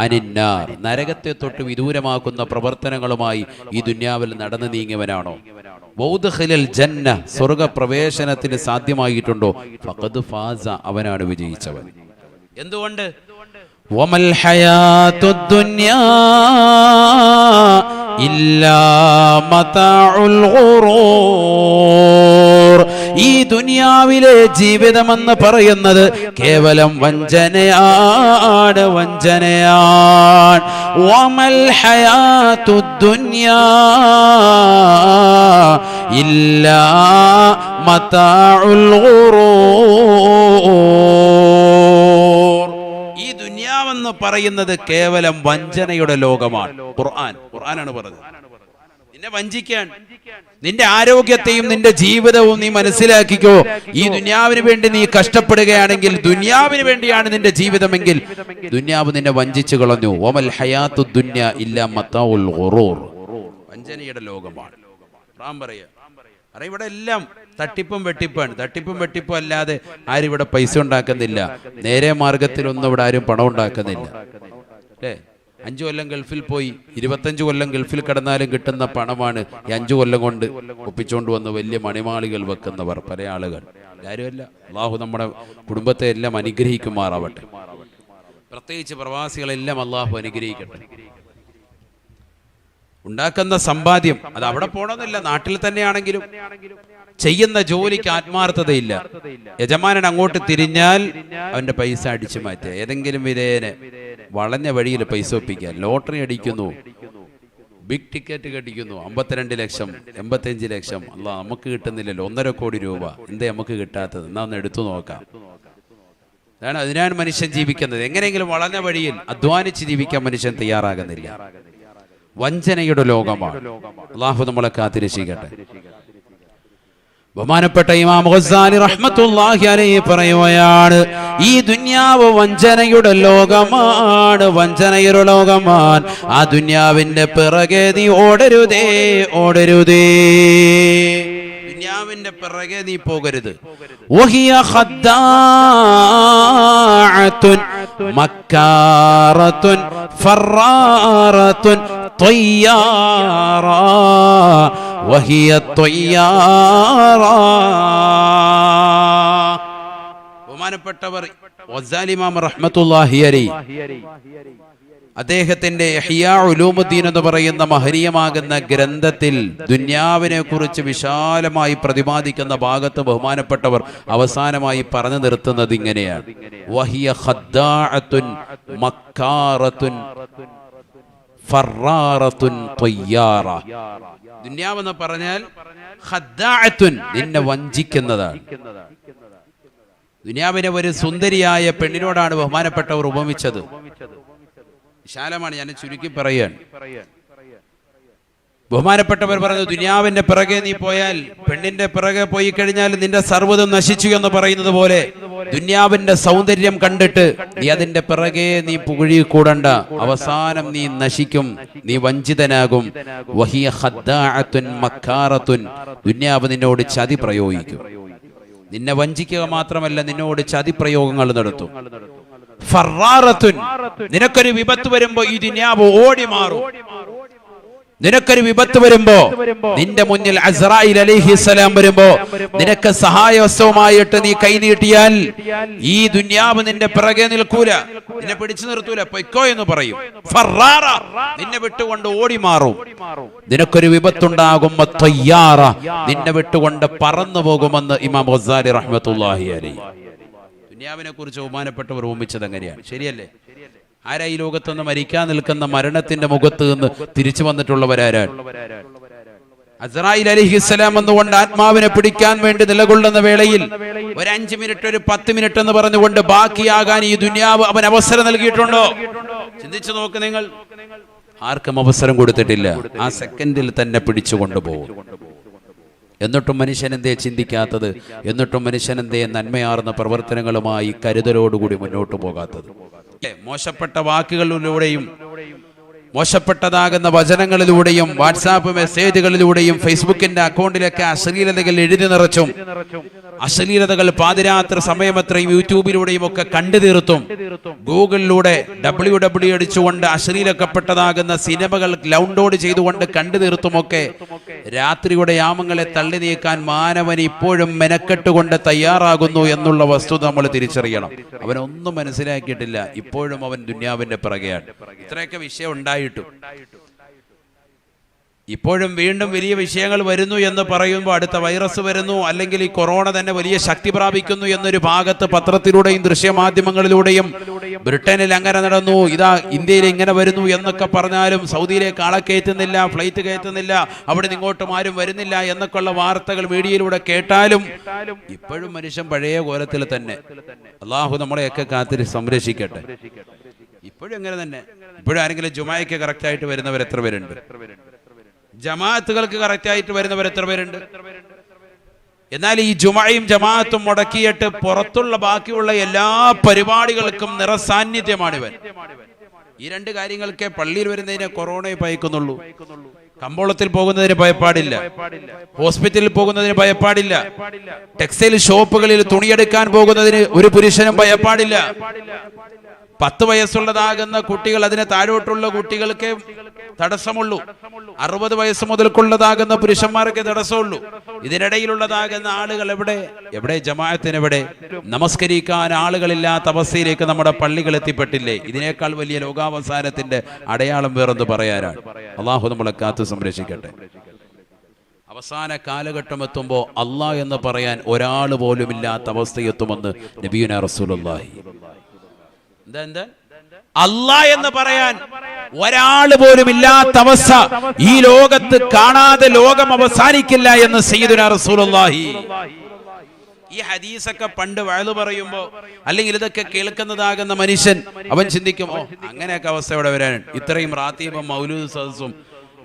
അനിന്നാർ, നരകത്തെ തൊട്ട് വിദൂരമാക്കുന്ന പ്രവർത്തനങ്ങളുമായി ഈ ദുനിയാവിൽ നടന്നു നീങ്ങിയവനാണോ? വൗദ്ഖിലൽ ജന്ന, സ്വർഗ പ്രവേശനത്തിന് സാധ്യമായിട്ടുണ്ടോ? ഫഖദ് ഫാസ, അവനാണ് വിജയിച്ചവൻ. എന്തുകൊണ്ട്? വമൽ ഹയാത്തുദ് ദുനിയാ ഇല്ലാ മതാഉൽ ഗുറൂർ. ഈ ദുനിയാവിലെ ജീവിതമെന്ന് പറയുന്നത് കേവലം വഞ്ചനയാണ്, വഞ്ചനയാണ്. വമൽ ഹയാത്തുദ് ദുനിയാ ഇല്ലാ മതാഉൽ ഗുറൂർ. ഈ ദുനിയാവെന്ന് പറയുന്നത് കേവലം വഞ്ചനയുടെ ലോകമാണ്. ഖുർആനാണ് പറഞ്ഞത്. നിന്നെ വഞ്ചിക്കാൻ, നിന്റെ ആരോഗ്യത്തെയും നിന്റെ ജീവിതവും നീ മനസ്സിലാക്കിക്കോ. ഈ ദുനിയാവിന് വേണ്ടി നീ കഷ്ടപ്പെടുകയാണെങ്കിൽ, ദുനിയാവിന് വേണ്ടിയാണ് നിന്റെ ജീവിതമെങ്കിൽ ദുനിയാവ് നിന്നെ വഞ്ചിച്ചു കളഞ്ഞു. വമൽ ഹയാത്തുദ് ദുനിയ ഇല്ലാ മതാഉൽ ഗുറൂർ, വഞ്ചനയുടെ ലോകമാണ്. ഖുർആൻ പറയാ, ഇവിടെ എല്ലാം തട്ടിപ്പും വെട്ടിപ്പാണ്. തട്ടിപ്പും വെട്ടിപ്പും അല്ലാതെ ആരും ഇവിടെ പൈസ ഉണ്ടാക്കുന്നില്ല. നേരെ മാർഗത്തിലൊന്നും ഇവിടെ ആരും പണം ഉണ്ടാക്കുന്നില്ല. അല്ലേ? 5 കൊല്ലം ഗൾഫിൽ പോയി 25 കൊല്ലം ഗൾഫിൽ കിടന്നാലും കിട്ടുന്ന പണമാണ് ഈ 5 കൊല്ലം കൊണ്ട് ഒപ്പിച്ചുകൊണ്ട് വന്ന് വലിയ മണിമാളികൾ വെക്കുന്നവർ പല ആളുകൾ. കാര്യമല്ല. അള്ളാഹു നമ്മുടെ കുടുംബത്തെ എല്ലാം അനുഗ്രഹിക്കുമാറാവട്ടെ. പ്രത്യേകിച്ച് പ്രവാസികളെല്ലാം അള്ളാഹു അനുഗ്രഹിക്കട്ടെ. ഉണ്ടാക്കുന്ന സമ്പാദ്യം അത് അവിടെ പോണമെന്നില്ല, നാട്ടിൽ തന്നെയാണെങ്കിലും ചെയ്യുന്ന ജോലിക്ക് ആത്മാർത്ഥതയില്ല. യജമാനൻ അങ്ങോട്ട് തിരിഞ്ഞാൽ അവന്റെ പൈസ അടിച്ചു മാറ്റുക, ഏതെങ്കിലും വിധേയനെ വളഞ്ഞ വഴിയിൽ പൈസ ഒപ്പിക്കുക. ലോട്ടറി അടിക്കുന്നു, ബിഗ് ടിക്കറ്റ് കടിക്കുന്നു, 52 ലക്ഷം 85 ലക്ഷം. അല്ല, നമുക്ക് കിട്ടുന്നില്ലല്ലോ, 1.5 കോടി രൂപ. എന്തേ നമുക്ക് കിട്ടാത്തത്? എന്നാ ഒന്ന് എടുത്തു നോക്കാം. അതിനാണ് മനുഷ്യൻ ജീവിക്കുന്നത്. എങ്ങനെയെങ്കിലും വളഞ്ഞ വഴിയിൽ അധ്വാനിച്ച് ജീവിക്കാൻ മനുഷ്യൻ തയ്യാറാകുന്നില്ല. വഞ്ചനയുടെ ലോകമാണ്. അല്ലാഹു നമ്മളെ കാത്തിരക്ഷിക്കട്ടെ. ബഹുമാനപ്പെട്ട ഇമാം ഗസാലി റഹ്മത്തുള്ളാഹി അലൈഹി പറയുകയാണ്, ഈ ദുനിയാവ് വഞ്ചനയുടെ ലോകമാണ്, വഞ്ചനയുടെ ലോകമാണ്. ആ ദുനിയാവിന്റെ പിറകെ നീ ഓടരുതേ, ഓടരുതേ. ദുനിയാവിന്റെ പിറകെ നീ പോകരുത്. വഹിയ ഖദ്ദാഅത്തുൻ മക്കാറത്തുൻ ഫറാറത്തുൻ ത്വയ്യാറാ വഹിയ ത്വയ്യാറാ. ബഹുമാനപ്പെട്ടവർ ഗസാലി ഇമാം റഹ്മത്തുള്ളാഹി അലൈഹി അദ്ദേഹത്തിന്റെ ഇഹ്യാ ഉലൂമുദ്ദീൻ എന്ന് പറയുന്ന മഹനീയമാകുന്ന ഗ്രന്ഥത്തിൽ ദുനിയാവിനെ കുറിച്ച് വിശാലമായി പ്രതിപാദിക്കുന്ന ഭാഗത്ത് ബഹുമാനപ്പെട്ടവർ അവസാനമായി പറഞ്ഞു നിർത്തുന്നത് ഇങ്ങനെയാണ്: വഹിയ ഖദ്ദാഅത്തുൻ മക്കാറത്തുൻ ഫറാറത്തുൻ ത്വയ്യാറ. ദുനിയാവെന്ന് പറഞ്ഞാൽ ഖദ്ദാഅത്തുൻ, നിന്നെ വഞ്ചിക്കുന്നതാണ്. ദുനിയാവിനെ ഒരു സുന്ദരിയായ പെണ്ണിനോടാണ് ബഹുമാനപ്പെട്ടവർ ഉപമിച്ചത്. വിശാലമാണ്. ഞാൻ ചുരുക്കി പറയുകയാണ്. ബഹുമാനപ്പെട്ടവർ പറഞ്ഞു, ദുനിയാവിന്റെ പിറകെ നീ പോയാൽ, പെണ്ണിന്റെ പിറകെ പോയി കഴിഞ്ഞാൽ നിന്റെ സർവ്വതും നശിച്ചു എന്ന് പറയുന്നത് പോലെ ദുനിയാവിന്റെ സൗന്ദര്യം കണ്ടിട്ട് നീ അതിന്റെ പിറകെ നീ പുകഴിക്കൂടണ്ട. അവസാനം നീ നശിക്കും, നീ വഞ്ചിതനാകും. വഹിയ ഖദ്ദാഅത്തുൻ മക്കാറത്തുൻ, ദുനിയാവ് നിന്നോട് ചതി പ്രയോഗിക്കും. നിന്നെ വഞ്ചിക്കുക മാത്രമല്ല, നിന്നോട് ചതി പ്രയോഗങ്ങൾ നടത്തും. ഫറാറത്തുൻ, നിനക്കൊരു വിപത്ത് വരുമ്പോ ഈ ദുനിയാവ് ഓടി മാറും. നിനക്കൊരു വിപത്ത് വരുമ്പോ, നിന്റെ മുന്നിൽ അസ്രായിൽ അലൈഹിസ്സലാം വരുമ്പോ, നിനക്ക് സഹായവസ്തുവുമായിട്ട് നീ കൈനീട്ടിയാൽ ഈ ദുനിയാവ് നിന്റെ പിറകെ നിൽക്കൂല, നിന്നെ പിടിച്ചു നിർത്തൂല, പൊയ്ക്കോ എന്ന് പറയും. ഫറാറ, നിന്നെ വിട്ടുകൊണ്ട് ഓടി മാറും. നിനക്കൊരു വിപത്തുണ്ടാകും, തയ്യാറ, നിന്നെ വിട്ടുകൊണ്ട് പറന്നു പോകുമെന്ന് ഇമാം ഗസാലി റഹ്മത്തുള്ളാഹി അലൈഹി ദുനിയാവിനെ കുറിച്ച് ബഹുമാനപ്പെട്ടവർ ഓർമ്മിച്ചത് എങ്ങനെയാണ്? ശരിയല്ലേ? ആരാ ഈ ലോകത്തുനിന്ന് മരിക്കാൻ നിൽക്കുന്ന മരണത്തിന്റെ മുഖത്ത് നിന്ന് തിരിച്ചു വന്നിട്ടുള്ളവരാരാണ്? അസ്രായിൽ അലൈഹിസ്സലാം എന്നുകൊണ്ട് ആത്മാവിനെ പിടിക്കാൻ വേണ്ടി നിലകൊള്ളുന്ന വേളയിൽ ഒരു 5 മിനിറ്റ്, ഒരു 10 മിനിറ്റ് എന്ന് പറഞ്ഞുകൊണ്ട് ബാക്കിയാകാൻ ഈ ദുനിയാവ് അവൻ അവസരം നൽകിയിട്ടുണ്ടോ? ചിന്തിച്ചു നോക്ക് നിങ്ങൾ. ആർക്കും അവസരം കൊടുത്തിട്ടില്ല. ആ സെക്കൻഡിൽ തന്നെ പിടിച്ചു കൊണ്ടുപോകും. എന്നിട്ടും മനുഷ്യൻ എന്തേ ചിന്തിക്കാത്തത്? എന്നിട്ടും മനുഷ്യൻ എന്തേ നന്മയാർന്ന പ്രവർത്തനങ്ങളുമായി കരുതലോടുകൂടി മുന്നോട്ട് പോകാത്തത്? മോശപ്പെട്ട വാക്കുകളിലൂടെയും മോശപ്പെട്ടതാകുന്ന വചനങ്ങളിലൂടെയും വാട്സാപ്പ് മെസ്സേജുകളിലൂടെയും ഫേസ്ബുക്കിന്റെ അക്കൗണ്ടിലൊക്കെ അശ്ലീലതകൾ എഴുതി നിറച്ചും അശ്ലീലതകൾ പാതിരാത്രി സമയമത്രയും യൂട്യൂബിലൂടെയും ഒക്കെ കണ്ടു തീർത്തും ഗൂഗിളിലൂടെ WW അടിച്ചുകൊണ്ട് അശ്ലീലക്കപ്പെട്ടതാകുന്ന സിനിമകൾ ഡൗൺലോഡ് ചെയ്തുകൊണ്ട് കണ്ടു തീർത്തുമൊക്കെ രാത്രിയുടെ യാമങ്ങളെ തള്ളി നീക്കാൻ മാനവൻ ഇപ്പോഴും മെനക്കെട്ടുകൊണ്ട് തയ്യാറാകുന്നു എന്നുള്ള വസ്തുത നമ്മൾ തിരിച്ചറിയണം. അവനൊന്നും മനസ്സിലാക്കിയിട്ടില്ല. ഇപ്പോഴും അവൻ ദുനിയാവിന്റെ പിറകെയാണ്. ഇത്രയൊക്കെ വിഷയം ഉണ്ടായിട്ടും ഇപ്പോഴും വീണ്ടും വലിയ വിഷയങ്ങൾ വരുന്നു എന്ന് പറയുമ്പോൾ അടുത്ത വൈറസ് വരുന്നു, അല്ലെങ്കിൽ ഈ കൊറോണ തന്നെ വലിയ ശക്തി പ്രാപിക്കുന്നു എന്നൊരു ഭാഗത്ത് പത്രത്തിലൂടെയും ദൃശ്യമാധ്യമങ്ങളിലൂടെയും ബ്രിട്ടനിൽ അങ്ങനെ നടന്നു, ഇതാ ഇന്ത്യയിൽ ഇങ്ങനെ വരുന്നു എന്നൊക്കെ പറഞ്ഞാലും സൗദിയിലേക്ക് ആളെ കയറ്റുന്നില്ല, ഫ്ലൈറ്റ് കയറ്റുന്നില്ല, അവിടെ ഇങ്ങോട്ടും ആരും വരുന്നില്ല എന്നൊക്കെയുള്ള വാർത്തകൾ മീഡിയയിലൂടെ കേട്ടാലും ഇപ്പോഴും മനുഷ്യൻ പഴയ കോലത്തിൽ തന്നെ. അള്ളാഹു നമ്മളെയൊക്കെ കാത്തിരി സംരക്ഷിക്കട്ടെ. ഇപ്പോഴും എങ്ങനെ തന്നെ. ഇപ്പോഴും ആരെങ്കിലും ജുമായ്ക്ക് കറക്റ്റായിട്ട് വരുന്നവർ എത്ര പേരുണ്ട്? ജമാഅത്തുകൾക്ക് കറക്റ്റായിട്ട് വരുന്നവർ എത്ര പേരുണ്ട്? എന്നാൽ ഈ ജുമയും ജമാഅത്തും മുടക്കിയിട്ട് പുറത്തുള്ള ബാക്കിയുള്ള എല്ലാ പരിപാടികൾക്കും നിറസാന്നിധ്യമാണ് ഇവൻ. ഈ 2 കാര്യങ്ങൾക്കേ പള്ളിയിൽ വരുന്നതിനെ കൊറോണയെ ഭയക്കുന്നുള്ളൂ. കമ്പോളത്തിൽ പോകുന്നതിന് ഭയപ്പാടില്ല, ഹോസ്പിറ്റലിൽ പോകുന്നതിന് ഭയപ്പാടില്ല, ടെക്സ്റ്റൈൽ ഷോപ്പുകളിൽ തുണിയെടുക്കാൻ പോകുന്നതിന് ഒരു പുരുഷനും ഭയപ്പാടില്ല. 10 വയസ്സുള്ളതാകുന്ന കുട്ടികൾ, അതിന് താഴോട്ടുള്ള കുട്ടികൾക്ക് തടസ്സമുള്ളൂ. 60 വയസ്സ് മുതൽക്കുള്ളതാകുന്ന പുരുഷന്മാർക്ക് തടസ്സമുള്ളൂ. ഇതിനിടയിലുള്ളതാകുന്ന ആളുകൾ എവിടെ ജമാഅത്തിനെവിടെ? നമസ്കരിക്കാൻ ആളുകളില്ലാത്ത അവസ്ഥയിലേക്ക് നമ്മുടെ പള്ളികൾ എത്തിപ്പെട്ടില്ലേ? ഇതിനേക്കാൾ വലിയ ലോകാവസാനത്തിന്റെ അടയാളം വേറെന്ത് പറയാനാണ്? അള്ളാഹു നമ്മളെ കാത്തു സംരക്ഷിക്കട്ടെ. അവസാന കാലഘട്ടം എത്തുമ്പോൾ അള്ളാഹ് എന്ന് പറയാൻ ഒരാൾ പോലും ഇല്ലാത്ത അവസ്ഥയെത്തുമെന്ന് നബിയുനാ റസൂലുള്ളാഹി. എന്താ അല്ലാഹ് എന്ന് പറയാൻ ഒരാള് പോലും ഇല്ലാത്ത അവസ്ഥ ഈ ലോകത്ത് കാണാതെ ലോകം അവസാനിക്കില്ല എന്ന് സയ്യിദുനാ റസൂലുള്ളാഹി. ഈ ഹദീസൊക്കെ പണ്ട് വഅദ് പറയുമ്പോ, അല്ലെങ്കിൽ ഇതൊക്കെ കേൾക്കുന്നതാകുന്ന മനുഷ്യൻ അവൻ ചിന്തിക്കും, ഓ അങ്ങനെയൊക്കെ അവസ്ഥ ഇവിടെ വരാൻ, ഇത്രയും റാത്തീബും മൗലൂദ് സദസ്സും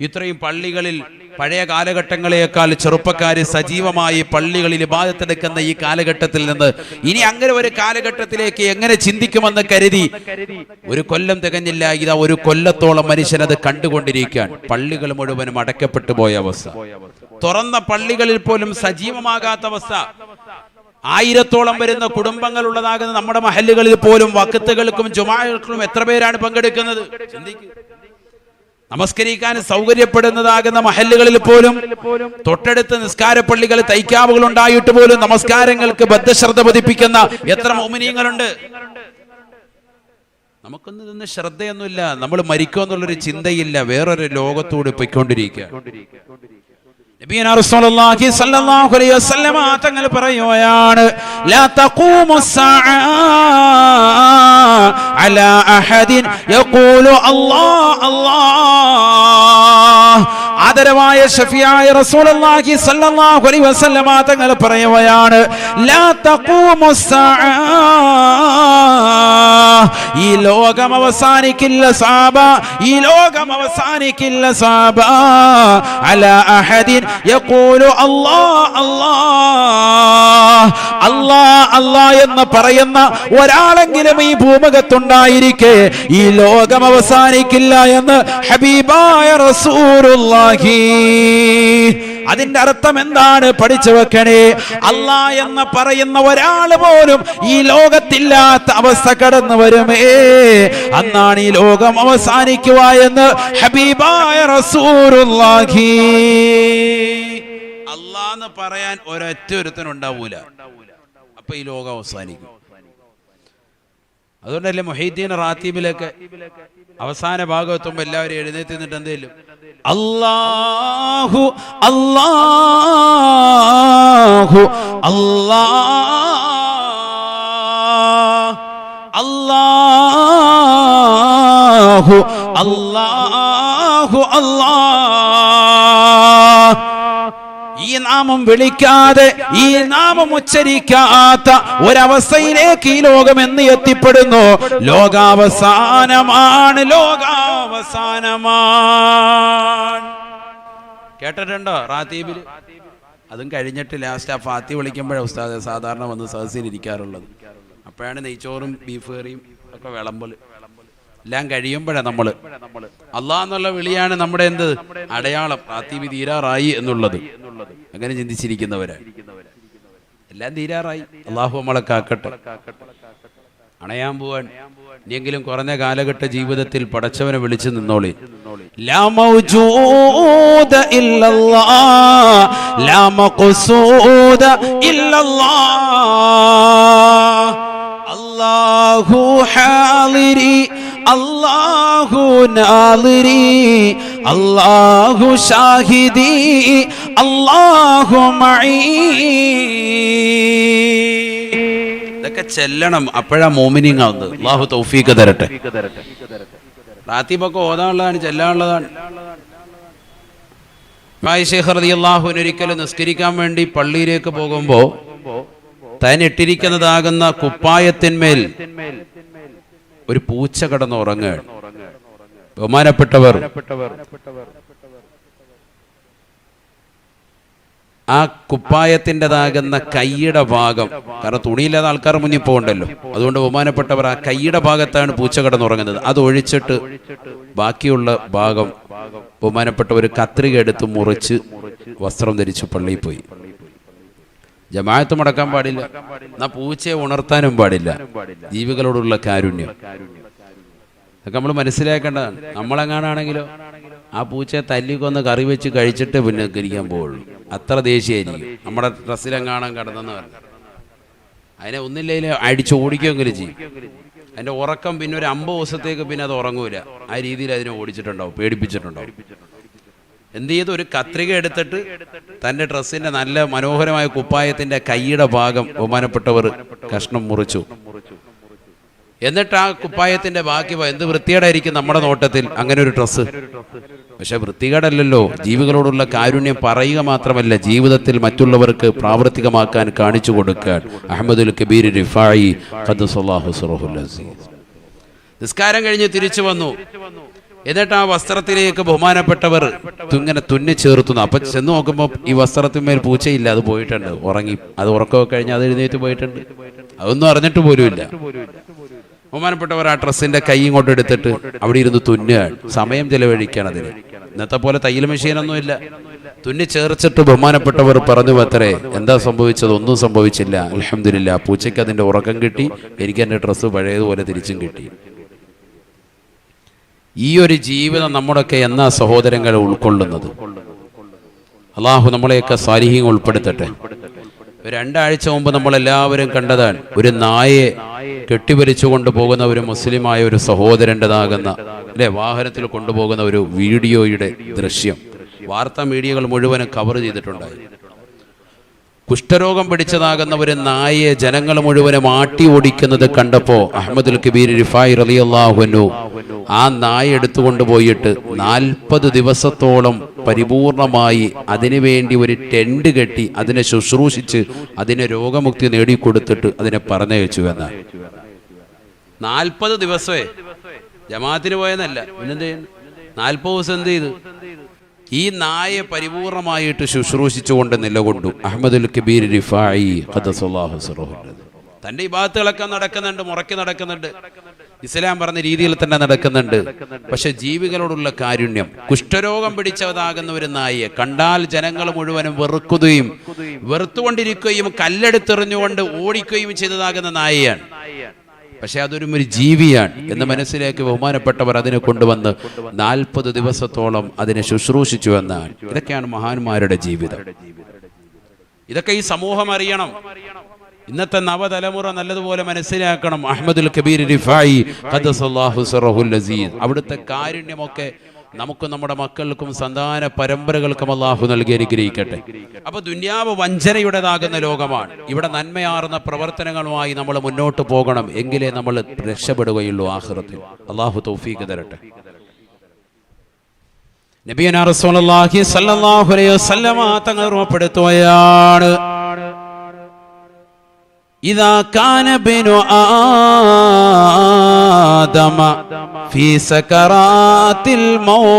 ഇത്രയും പള്ളികളിൽ പഴയ കാലഘട്ടങ്ങളെക്കാൾ ചെറുപ്പക്കാര് സജീവമായി പള്ളികളിൽ ഇബാദത്തെടുക്കുന്ന ഈ കാലഘട്ടത്തിൽ നിന്ന് ഇനി അങ്ങനെ ഒരു കാലഘട്ടത്തിലേക്ക് എങ്ങനെ ചിന്തിക്കുമെന്ന് കരുതി 1 കൊല്ലം തികഞ്ഞില്ല, ഇതാ 1 കൊല്ലത്തോളം മനുഷ്യൻ അത് കണ്ടുകൊണ്ടിരിക്കാൻ. പള്ളികൾ മുഴുവനും അടയ്ക്കപ്പെട്ടു പോയ അവസ്ഥ, തുറന്ന പള്ളികളിൽ പോലും സജീവമാകാത്ത അവസ്ഥ. 1000-ഓളം വരുന്ന കുടുംബങ്ങൾ ഉള്ളതാകുന്ന നമ്മുടെ മഹല്ലുകളിൽ പോലും വഖ്തുകൾക്കും ജുമാഅകൾക്കും എത്ര പേരാണ് പങ്കെടുക്കുന്നത്? ചിന്തിക്കുക. നമസ്കരിക്കാൻ സൗകര്യപ്പെടുന്നതാകുന്ന മഹല്ലുകളിൽ പോലും തൊട്ടടുത്ത് നിസ്കാര പള്ളികൾ, തൈക്കാവുകൾ ഉണ്ടായിട്ട് പോലും നമസ്കാരങ്ങൾക്ക് ബദ്ധശ്രദ്ധ പതിപ്പിക്കുന്ന എത്ര മുഅ്മിനീങ്ങളുണ്ട്? നമുക്കൊന്നും ഇതൊന്നും ശ്രദ്ധയൊന്നുമില്ല. നമ്മൾ മരിക്കുമെന്നുള്ളൊരു ചിന്തയില്ല. വേറൊരു ലോകത്തോട് പോയിക്കൊണ്ടിരിക്കുക. നബിയുനാ റസൂലുള്ളാഹി സ്വല്ലല്ലാഹു അലൈഹി വസല്ലം തങ്ങൾ പറയുകയാണ്, ലാ തഖൂമുസ്സാഅ അലാ അഹദിൻ യഖൂലു അല്ലാഹ് അല്ലാഹ്. ആദരവായ ശഫീആയ റസൂലുള്ളാഹി സ്വല്ലല്ലാഹു അലൈഹി വസല്ലം തങ്ങൾ പറയുകയാണ്, ലാ തഖൂമുസ്സാഅ ഈ ലോകം അവസാനിക്കില്ല സഹാബ, ഈ ലോകം അവസാനിക്കില്ല സഹാബ. അലാ അഹദിൻ യഖൂലു അല്ലാഹ് അല്ലാഹ് അല്ലാഹ് അല്ലാഹ് എന്ന് പറയുന്ന ഒരാളെങ്കിലും ഈ ഭൂമുഖത്തുണ്ടായിരിക്കെ ഈ ലോകം അവസാനിക്കില്ല എന്ന് ഹബീബായ റസൂലുള്ളാഹി. അതിന്റെ അർത്ഥം എന്താണ്? പഠിച്ചു വെക്കണേ. അല്ലാഹ് എന്ന് പറയുന്ന ഒരാൾ പോലും ഈ ലോകത്തില്ലാത്ത അവസ്ഥ കടന്നു വരുമേ, അന്നാണ് ഈ ലോകം അവസാനിക്കുക എന്ന് ഹബീബായ റസൂലുള്ളാഹി. അല്ലാഹ് എന്ന് പറയാൻ ഒരൊറ്റ ഒരുത്തനുണ്ടാവൂല, അപ്പൊ ഈ ലോകം അവസാനിക്കും. അതുകൊണ്ടല്ലേ മുഹീദ്ദീൻ റാത്തീബിലൊക്കെ അവസാന ഭാഗത്തുമ്പോൾ എല്ലാവരും എഴുന്നേറ്റ് നിന്നിട്ട് എന്തേലും അല്ലാഹു അല്ലാഹു അല്ലാഹ് അല്ലാഹു അല്ലാഹു അല്ലാഹ്. ഈ നാമം വിളിക്കാതെ, ഈ നാമം ഉച്ചരിക്കാത്ത ഒരവസ്ഥയിലേക്ക് ഈ ലോകം എന്ന് എത്തിപ്പെടുന്നു. ലോകാവസാനമാണ്, ലോകാവസാനമാണ്. കേട്ടിട്ടുണ്ടോ റാത്തീബില്? അതും കഴിഞ്ഞിട്ട് ലാസ്റ്റ് ആ ഫാത്തി വിളിക്കുമ്പോഴാണ് ഉസ്താദ് സാധാരണ വന്ന് സദസ്സിലിരിക്കാറുള്ളത്. അപ്പോഴാണ് നെയ്ച്ചോറും ബീഫ് കറിയും ഒക്കെ വിളമ്പല്. എല്ലാം കഴിയുമ്പോഴാണ് നമ്മള് അല്ലാഹ് എന്നുള്ള വിളിയാണ് നമ്മുടെ എന്ത് അടയാളം. റാത്തീബ് തീരാറായി എന്നുള്ളത് അങ്ങനെ ചിന്തിച്ചിരിക്കുന്നവരാ. എല്ലാം തീരാറായി. അല്ലാഹു നമ്മളെ കാക്കട്ടെ. അണയാൻ പോവാൻ ഇനിയെങ്കിലും കുറഞ്ഞ കാലഘട്ട ജീവിതത്തിൽ പടച്ചവനെ വിളിച്ചു നിന്നോളി. ലാ മൗജൂദ ഇല്ലല്ലാഹ് ലാ മഖ്സൂദ ഇല്ലല്ലാഹ് അല്ലാഹു ഹാളിരി അല്ലാഹു നാളിരി അല്ലാഹു ഷാഹിദി അല്ലാഹു മഈ. ഇതൊക്കെ ചെല്ലണം, അപ്പോഴാ മോമിനിങ് ആവുന്നത്. അല്ലാഹു തൗഫീഖ് തരട്ടെ. റാത്തീബൊക്കെ ഓതാനുള്ളതാണ്, ചെല്ലാനുള്ളതാണ്. ശൈഖ് റളിയല്ലാഹു അൻഹു ഒരിക്കലും നിസ്കരിക്കാൻ വേണ്ടി പള്ളിയിലേക്ക് പോകുമ്പോ താൻ ഇട്ടിരിക്കുന്നതാകുന്ന കുപ്പായത്തിന്മേൽ ഒരു പൂച്ച കിടന്ന് ഉറങ്ങുകയാണ്. ബഹുമാനപ്പെട്ടവർ ആ കുപ്പായത്തിൻ്റെതാകുന്ന കൈയുടെ ഭാഗം, കാരണം തുണിയില്ലാതെ ആൾക്കാർ മുന്നിൽ പോകണ്ടല്ലോ, അതുകൊണ്ട് ബഹുമാനപ്പെട്ടവർ ആ കൈയുടെ ഭാഗത്താണ് പൂച്ച കിടന്നുറങ്ങുന്നത്. അത് ഒഴിച്ചിട്ട് ബാക്കിയുള്ള ഭാഗം ബഹുമാനപ്പെട്ടവർ കത്രിക എടുത്ത് മുറിച്ച് വസ്ത്രം ധരിച്ച് പള്ളിയിൽ പോയി. ജമാഅത്ത് മുടക്കാൻ പാടില്ല, എന്നാ പൂച്ചയെ ഉണർത്താനും പാടില്ല. ജീവികളോടുള്ള കാരുണ്യം അതൊക്കെ നമ്മൾ മനസ്സിലാക്കേണ്ടതാണ്. നമ്മളെങ്ങാനാണെങ്കിലോ ആ പൂച്ചയെ തല്ലിക്കൊന്ന് കറി വെച്ച് കഴിച്ചിട്ട് പിന്നെ കരിക്കാൻ പോവുള്ളൂ. അത്ര ദേഷ്യമായിരിക്കും. നമ്മുടെ ഡ്രസ്സിലെങ്ങാണം കിടന്നെന്ന് പറഞ്ഞു അതിനെ ഒന്നില്ലെങ്കിൽ അടിച്ചോടിക്കുമെങ്കിലും ചെയ്യും. അതിൻ്റെ ഉറക്കം പിന്നെ ഒരു 50 ദിവസത്തേക്ക് പിന്നെ അത് ഉറങ്ങൂല. ആ രീതിയിൽ അതിനെ ഓടിച്ചിട്ടുണ്ടാവും, പേടിപ്പിച്ചിട്ടുണ്ടാവും. എന്ത് ചെയ്തു? ഒരു കത്രിക എടുത്തിട്ട് തൻ്റെ ഡ്രസ്സിൻ്റെ നല്ല മനോഹരമായ കുപ്പായത്തിൻ്റെ കൈയുടെ ഭാഗം ബഹുമാനപ്പെട്ടവർ കഷ്ണം മുറിച്ചു. എന്നിട്ട് ആ കുപ്പായത്തിൻ്റെ ബാക്കി എന്ത് വൃത്തികേടായിരിക്കും നമ്മുടെ നോട്ടത്തിൽ അങ്ങനെ ഒരു ഡ്രസ്സ്. പക്ഷെ വൃത്തികേടല്ലല്ലോ. ജീവികളോടുള്ള കാരുണ്യം പറയുക മാത്രമല്ല, ജീവിതത്തിൽ മറ്റുള്ളവർക്ക് പ്രാവർത്തികമാക്കാൻ കാണിച്ചു കൊടുക്കാൻ. അഹ്മദുൽ കബീർ റിഫായി ഖദ്ദസല്ലാഹു സിറഹുൽ അസീസ് നിസ്കാരം കഴിഞ്ഞ് തിരിച്ചു വന്നു. എന്നിട്ട് ആ വസ്ത്രത്തിലേക്ക് ബഹുമാനപ്പെട്ടവർ ഇങ്ങനെ തുന്നി ചേർത്തുന്നു. അപ്പൊ ചെന്ന് നോക്കുമ്പോൾ ഈ വസ്ത്രത്തിന്മേൽ പൂച്ചയില്ല, അത് പോയിട്ടുണ്ട്, ഉറങ്ങി. അത് ഉറക്കമൊക്കെ കഴിഞ്ഞ് അത് എഴുന്നേറ്റ് പോയിട്ടുണ്ട്. അതൊന്നും അറിഞ്ഞിട്ട് പോലുമില്ല. ബഹുമാനപ്പെട്ടവർ ആ ഡ്രസ്സിന്റെ കൈ ഇങ്ങോട്ട് എടുത്തിട്ട് അവിടെ ഇരുന്ന് തുന്നുകയാണ്, സമയം ചെലവഴിക്കുകയാണ് അതിന്. ഇന്നത്തെ പോലെ തയ്യൽ മെഷീനൊന്നുമില്ല. തുന്നി ചേർച്ചിട്ട് ബഹുമാനപ്പെട്ടവർ പറഞ്ഞു അത്രേ, എന്താ സംഭവിച്ചത്? ഒന്നും സംഭവിച്ചില്ല, അൽഹംദുലില്ലാ. പൂച്ചയ്ക്ക് അതിന്റെ ഉറക്കം കിട്ടി, എനിക്ക് എൻ്റെ ഡ്രസ്സ് പഴയതുപോലെ തിരിച്ചും കിട്ടി. ഈ ഒരു ജീവിതം നമ്മുടെയൊക്കെ എന്നാ സഹോദരങ്ങളെ ഉൾക്കൊള്ളുന്നത്? അള്ളാഹു നമ്മളെയൊക്കെ സാലിഹീൻ ഉൾപ്പെടുത്തട്ടെ. 2 ആഴ്ച മുമ്പ് നമ്മളെല്ലാവരും കണ്ടതാണ് ഒരു നായയെ കെട്ടിവലിച്ചു കൊണ്ടുപോകുന്ന ഒരു മുസ്ലിമായ ഒരു സഹോദരൻ്റെതാകുന്ന വാഹനത്തിൽ കൊണ്ടുപോകുന്ന ഒരു വീഡിയോയുടെ ദൃശ്യം വാർത്താ മീഡിയകൾ മുഴുവനും കവർ ചെയ്തിട്ടുണ്ടായി. കുഷ്ഠരോഗം പിടിച്ചതാകുന്ന ഒരു നായയെ ജനങ്ങൾ മുഴുവനും ആട്ടി ഓടിക്കുന്നത് കണ്ടപ്പോൾ അഹ്മദുൽ കബീർ റിഫായി റളിയല്ലാഹു അൻഹു ആ നായ എടുത്തുകൊണ്ടുപോയിട്ട് 40 ദിവസത്തോളം പരിപൂർണമായി അതിനുവേണ്ടി ഒരു ടെന്റ് കെട്ടി അതിനെ ശുശ്രൂഷിച്ച് അതിനെ രോഗമുക്തി നേടിക്കൊടുത്തിട്ട് അതിനെ പറഞ്ഞയച്ചു എന്നാണ്. 40 ദിവസമേ ജമാഅത്തിന് പോയെന്നല്ല, പിന്നെന്ത് ചെയ്യുന്നു? 40 ദിവസം എന്ത് ചെയ്തു? ഈ നായെ പരിപൂർണമായിട്ട് ശുശ്രൂഷിച്ചുകൊണ്ട് നിലകൊണ്ടു. അഹ്മദുൽ കബീർ റിഫായി ഖദ്ദസല്ലാഹു സിറഹു. തൻ്റെ ഇബാദത്തുകളൊക്കെ നടക്കുന്നുണ്ട്, മുറയ്ക്ക് നടക്കുന്നുണ്ട്, ഇസ്ലാം പറഞ്ഞ രീതിയിൽ തന്നെ നടക്കുന്നുണ്ട്. പക്ഷെ ജീവികളോടുള്ള കാരുണ്യം, കുഷ്ഠരോഗം പിടിച്ചതാകുന്ന ഒരു നായെ കണ്ടാൽ ജനങ്ങൾ മുഴുവനും വെറുക്കുകയും വെറുത്തുകൊണ്ടിരിക്കുകയും കല്ലെടുത്തെറിഞ്ഞുകൊണ്ട് ഓടിക്കുകയും ചെയ്തതാകുന്ന നായയാണ്. പക്ഷെ അതൊരു ജീവിയാണ് എന്ന് മനസ്സിലേക്ക് ബഹുമാനപ്പെട്ടവർ അതിനെ കൊണ്ടുവന്ന് 40 ദിവസത്തോളം അതിനെ ശുശ്രൂഷിച്ചു എന്നാണ്. ഇതൊക്കെയാണ് മഹാന്മാരുടെ ജീവിതം. ഇതൊക്കെ ഈ സമൂഹം അറിയണം. ഇന്നത്തെ നവതലമുറ നല്ലതുപോലെ മനസ്സിലാക്കണം. അഹ്മദുൽ കബീർ റിഫായി ഖദ്ദസല്ലാഹു സിറഹുൽ അസീസ് അവിടുത്തെ കാരുണ്യമൊക്കെ നമുക്കും നമ്മുടെ മക്കൾക്കും സന്താന പരമ്പരകൾക്കും അല്ലാഹു നൽകി അനുഗ്രഹിക്കട്ടെ. അപ്പൊ ദുനിയാവ് വഞ്ചനയുടേതാകുന്ന ലോകമാണ്. ഇവിടെ നന്മയാർന്ന പ്രവർത്തനങ്ങളുമായി നമ്മൾ മുന്നോട്ട് പോകണം, എങ്കിലേ നമ്മൾ രക്ഷപ്പെടുകയുള്ളൂ ആഖിറത്തിൽ. അല്ലാഹു തൗഫീഖ് തരട്ടെ. നബിയുനാ റസൂലുള്ളാഹി സ്വല്ലല്ലാഹു അലൈഹി വസല്ലമ തങ്ങൾ ഓർമ്മപ്പെടുത്തുകയാണ്, ഇദാ കാന ബിനു ആദമ ഫീ സകറാത്തിൽ മൗത്ത്.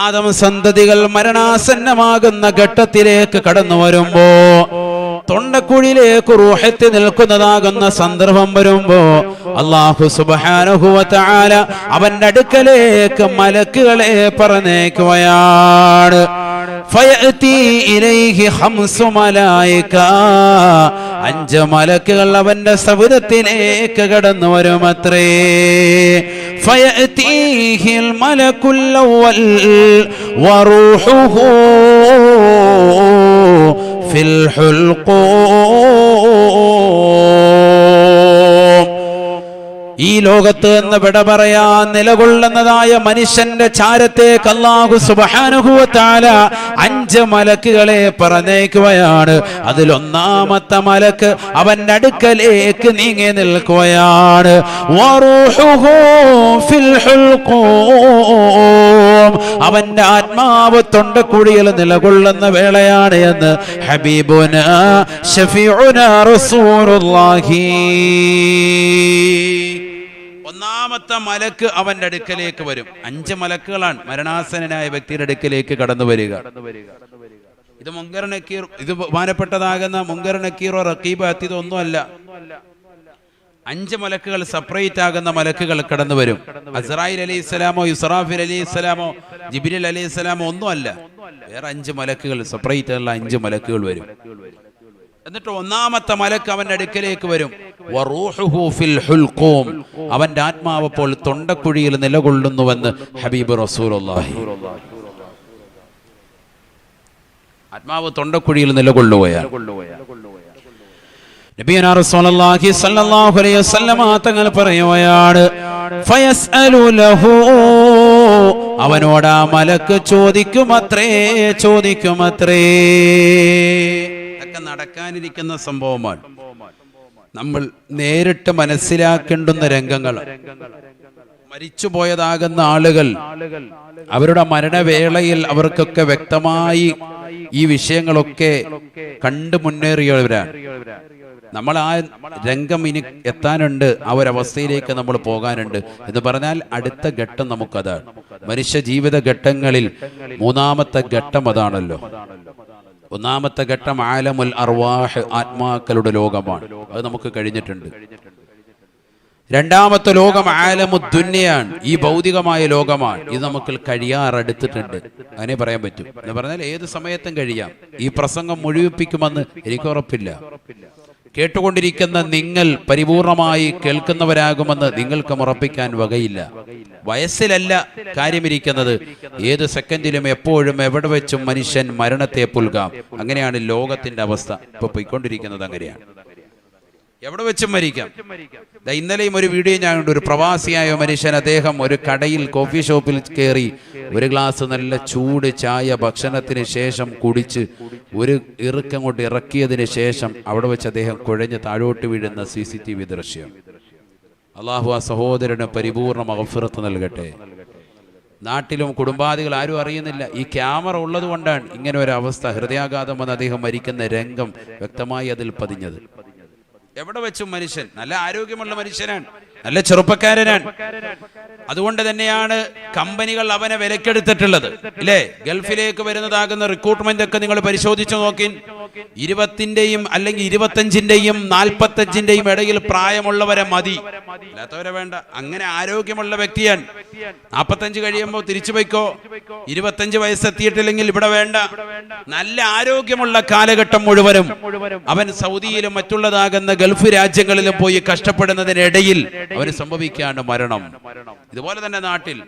ആദം സന്തതികൾ മരണാസന്നമാകുന്ന ഘട്ടത്തിലേക്ക് കടന്നു വരുമ്പോ, തൊണ്ടക്കുഴിയിലേക്ക് റൂഹത്ത് നിൽക്കുന്നതാകുന്ന സന്ദർഭം വരുമ്പോ അല്ലാഹു സുബ്ഹാനഹു വ തആല അവന്റെ അടുക്കലേക്ക് മലക്കുകളെ പറഞ്ഞേക്കുകയാണ്. ഫയഅതി ഇലൈഹി ഖംസു മലായിക, 5 മലക്കുകൾ അവന്റെ സവിധത്തിലേക്ക് കടന്നു വരുമത്രേ. ഫയഅതിഹിൽ മലക്കുൽ അവ്വൽ വറൂഹുഹു ഫിൽ ഹുൽഖൂം. ഈ ലോകത്ത് നിന്ന് വിട പറയാൻ നിലകൊള്ളുന്നതായ മനുഷ്യന്റെ ചാരത്തേക്ക് അല്ലാഹു സുബ്ഹാനഹു വ തആല 5 മലക്കുകളെ പറഞ്ഞേക്കുകയാണ്. അതിലൊന്നാമത്തെ മലക്ക് അവന്റെ അടുക്കലേക്ക് നീങ്ങി നിൽക്കുകയാണ്. വറൂഹുഹു ഫിൽ ഹുൽഖൂം, അവന്റെ ആത്മാവ് തൊണ്ടക്കുഴിയിൽ നിലകൊള്ളുന്ന വേളയാണ് എന്ന് ഹബീബുനാ ശഫീഉനാ റസൂലുള്ളാഹി. ഒന്നാമത്തെ മലക്ക് അവന്റെ അടുക്കലേക്ക് വരും. 5 മലക്കുകളാണ് മരണാസനായ വ്യക്തിയുടെ അടുക്കലേക്ക് കടന്നു വരിക. ഇത് മുങ്കർ നക്കീർ, ഇത് ബഹുമാനപ്പെട്ടതാകുന്ന മുങ്കർ നക്കീറോ റഖീബോ അത്തീദോ ഒന്നുമല്ല. 5 മലക്കുകൾ സെപ്പറേറ്റ് ആകുന്ന മലക്കുകൾ കടന്നു വരും. അസ്റായിൽ അലൈഹിസ്സലാമോ ഇസ്രാഫിൽ അലൈഹിസ്സലാമോ ജിബ്രീൽ അലൈഹിസ്സലാമോ ഒന്നുമല്ല. വേറെ 5 മലക്കുകൾ, സെപ്പറേറ്റ് ഉള്ള 5 മലക്കുകൾ വരും. എന്നിട്ട് ഒന്നാമത്തെ മലക്ക് അവന്റെ അടുക്കലേക്ക് വരും. വറൂഹുഹു ഫിൽ ഹുൽഖൂം, അവന്റെ ആത്മാവ് അപ്പോൾ തൊണ്ടക്കുഴിയിൽ നിലകൊള്ളുന്നുവെന്ന് ഹബീബ് റസൂലുള്ളാഹി. ആത്മാവ് തൊണ്ടക്കുഴിയിൽ നിലകൊള്ളുകയാണ്. നബിയുനാ റസൂലുള്ളാഹി സ്വല്ലല്ലാഹു അലൈഹി വസല്ലമ തങ്ങൾ പറയുകയാണ്, ഫയസ്അലു ലഹു, അവനോട് ആ മലക്ക് ചോദിക്കുമത്രേ. ഇതൊക്കെ നടക്കാനിരിക്കുന്ന സംഭവമാണ്. നമ്മൾ നേരിട്ട് മനസ്സിലാക്കേണ്ടുന്ന രംഗങ്ങൾ. മരിച്ചുപോയതാകുന്ന ആളുകൾ അവരുടെ മരണവേളയിൽ അവർക്കൊക്കെ വ്യക്തമായി ഈ വിഷയങ്ങളൊക്കെ കണ്ടു മുന്നേറിയവരാണ്. നമ്മൾ ആ രംഗം ഇനി എത്താനുണ്ട്, ആ ഒരവസ്ഥയിലേക്ക് നമ്മൾ പോകാനുണ്ട് എന്ന് പറഞ്ഞാൽ അടുത്ത ഘട്ടം നമുക്കതാണ്. മനുഷ്യ ജീവിത ഘട്ടങ്ങളിൽ 3ാമത്തെ ഘട്ടം അതാണല്ലോ. 1ാമത്തെ ഘട്ടം ആലമുൽ അർവാഹ്, ആത്മാക്കളുടെ ലോകമാണ്. അത് നമുക്ക് കഴിഞ്ഞിട്ടുണ്ട്. 2ാമത്തെ ലോകം ആലമുദ്ദുന്യയാണ്, ഈ ഭൗതികമായ ലോകമാണ്. ഇത് നമുക്ക് കഴിയാറടുത്തിട്ടുണ്ട്, അങ്ങനെ പറയാൻ പറ്റും. എന്ന് പറഞ്ഞാൽ ഏത് സമയത്തും കഴിയാം. ഈ പ്രസംഗം മുഴുവിപ്പിക്കുമെന്ന് എനിക്ക് ഉറപ്പില്ല. കേട്ടുകൊണ്ടിരിക്കുന്ന നിങ്ങൾ പരിപൂർണമായി കേൾക്കുന്നവരാകുമെന്ന് നിങ്ങൾക്കും ഉറപ്പിക്കാൻ വകയില്ല. വയസ്സിലല്ല കാര്യമിരിക്കുന്നത്. ഏത് സെക്കൻഡിലും എപ്പോഴും എവിടെ വെച്ചും മനുഷ്യൻ മരണത്തെ പുൽകാം. അങ്ങനെയാണ് ലോകത്തിന്റെ അവസ്ഥ. ഇപ്പൊ പോയിക്കൊണ്ടിരിക്കുന്നത് അങ്ങനെയാണ്. എവിടെ വെച്ചും മരിക്കാം. ഇന്നലെയും ഒരു വീഡിയോ ഞാൻ കണ്ടു. ഒരു പ്രവാസിയായ മനുഷ്യൻ, അദ്ദേഹം ഒരു കടയിൽ കോഫി ഷോപ്പിൽ കയറി ഒരു ഗ്ലാസ് നല്ല ചൂട് ചായ ഭക്ഷണത്തിന് ശേഷം കുടിച്ച് ഒരു ഇറുക്കങ്ങോട്ട് ഇറക്കിയതിന് ശേഷം അവിടെ വെച്ച് അദ്ദേഹം കുഴഞ്ഞ് താഴോട്ട് വീഴുന്ന CCTV ദൃശ്യം. അള്ളാഹു ആ സഹോദരന് പരിപൂർണ മഗ്ഫിറത്ത് നൽകട്ടെ. നാട്ടിലും കുടുംബാദികൾ ആരും അറിയുന്നില്ല. ഈ ക്യാമറ ഉള്ളത് കൊണ്ടാണ് ഇങ്ങനെ ഒരു അവസ്ഥ. ഹൃദയാഘാതം വന്ന് അദ്ദേഹം മരിക്കുന്ന രംഗം വ്യക്തമായി അതിൽ പതിഞ്ഞത്. എവിടെ വെച്ചും മനുഷ്യൻ നല്ല ആരോഗ്യമുള്ള മനുഷ്യനാണ്, നല്ല ചെറുപ്പക്കാരനാണ്. അതുകൊണ്ട് തന്നെയാണ് കമ്പനികൾ അവനെ വിലക്കെടുത്തിട്ടുള്ളത്, ഇല്ലേ? ഗൾഫിലേക്ക് വരുന്നതാകുന്ന റിക്രൂട്ട്മെന്റ് ഒക്കെ നിങ്ങൾ പരിശോധിച്ചു നോക്കി, 20ന്റെയും അല്ലെങ്കിൽ 25ന്റെയും 45ന്റെയും ഇടയിൽ പ്രായമുള്ളവരെ മതി, അല്ലാത്തവരെ വേണ്ട. അങ്ങനെ ആരോഗ്യമുള്ള വ്യക്തിയാണ്. 45 കഴിയുമ്പോൾ തിരിച്ചു പോയിക്കോ, 25 വയസ്സെത്തിയിട്ടില്ലെങ്കിൽ ഇവിടെ വേണ്ട. നല്ല ആരോഗ്യമുള്ള കാലഘട്ടം മുഴുവനും അവൻ സൗദിയിലും മറ്റുള്ളതാകുന്ന ഗൾഫ് രാജ്യങ്ങളിലും പോയി കഷ്ടപ്പെടുന്നതിനിടയിൽ അവന് സംഭവിക്കാണ് മരണം. ഇതുപോലെ തന്നെ നാട്ടിൽ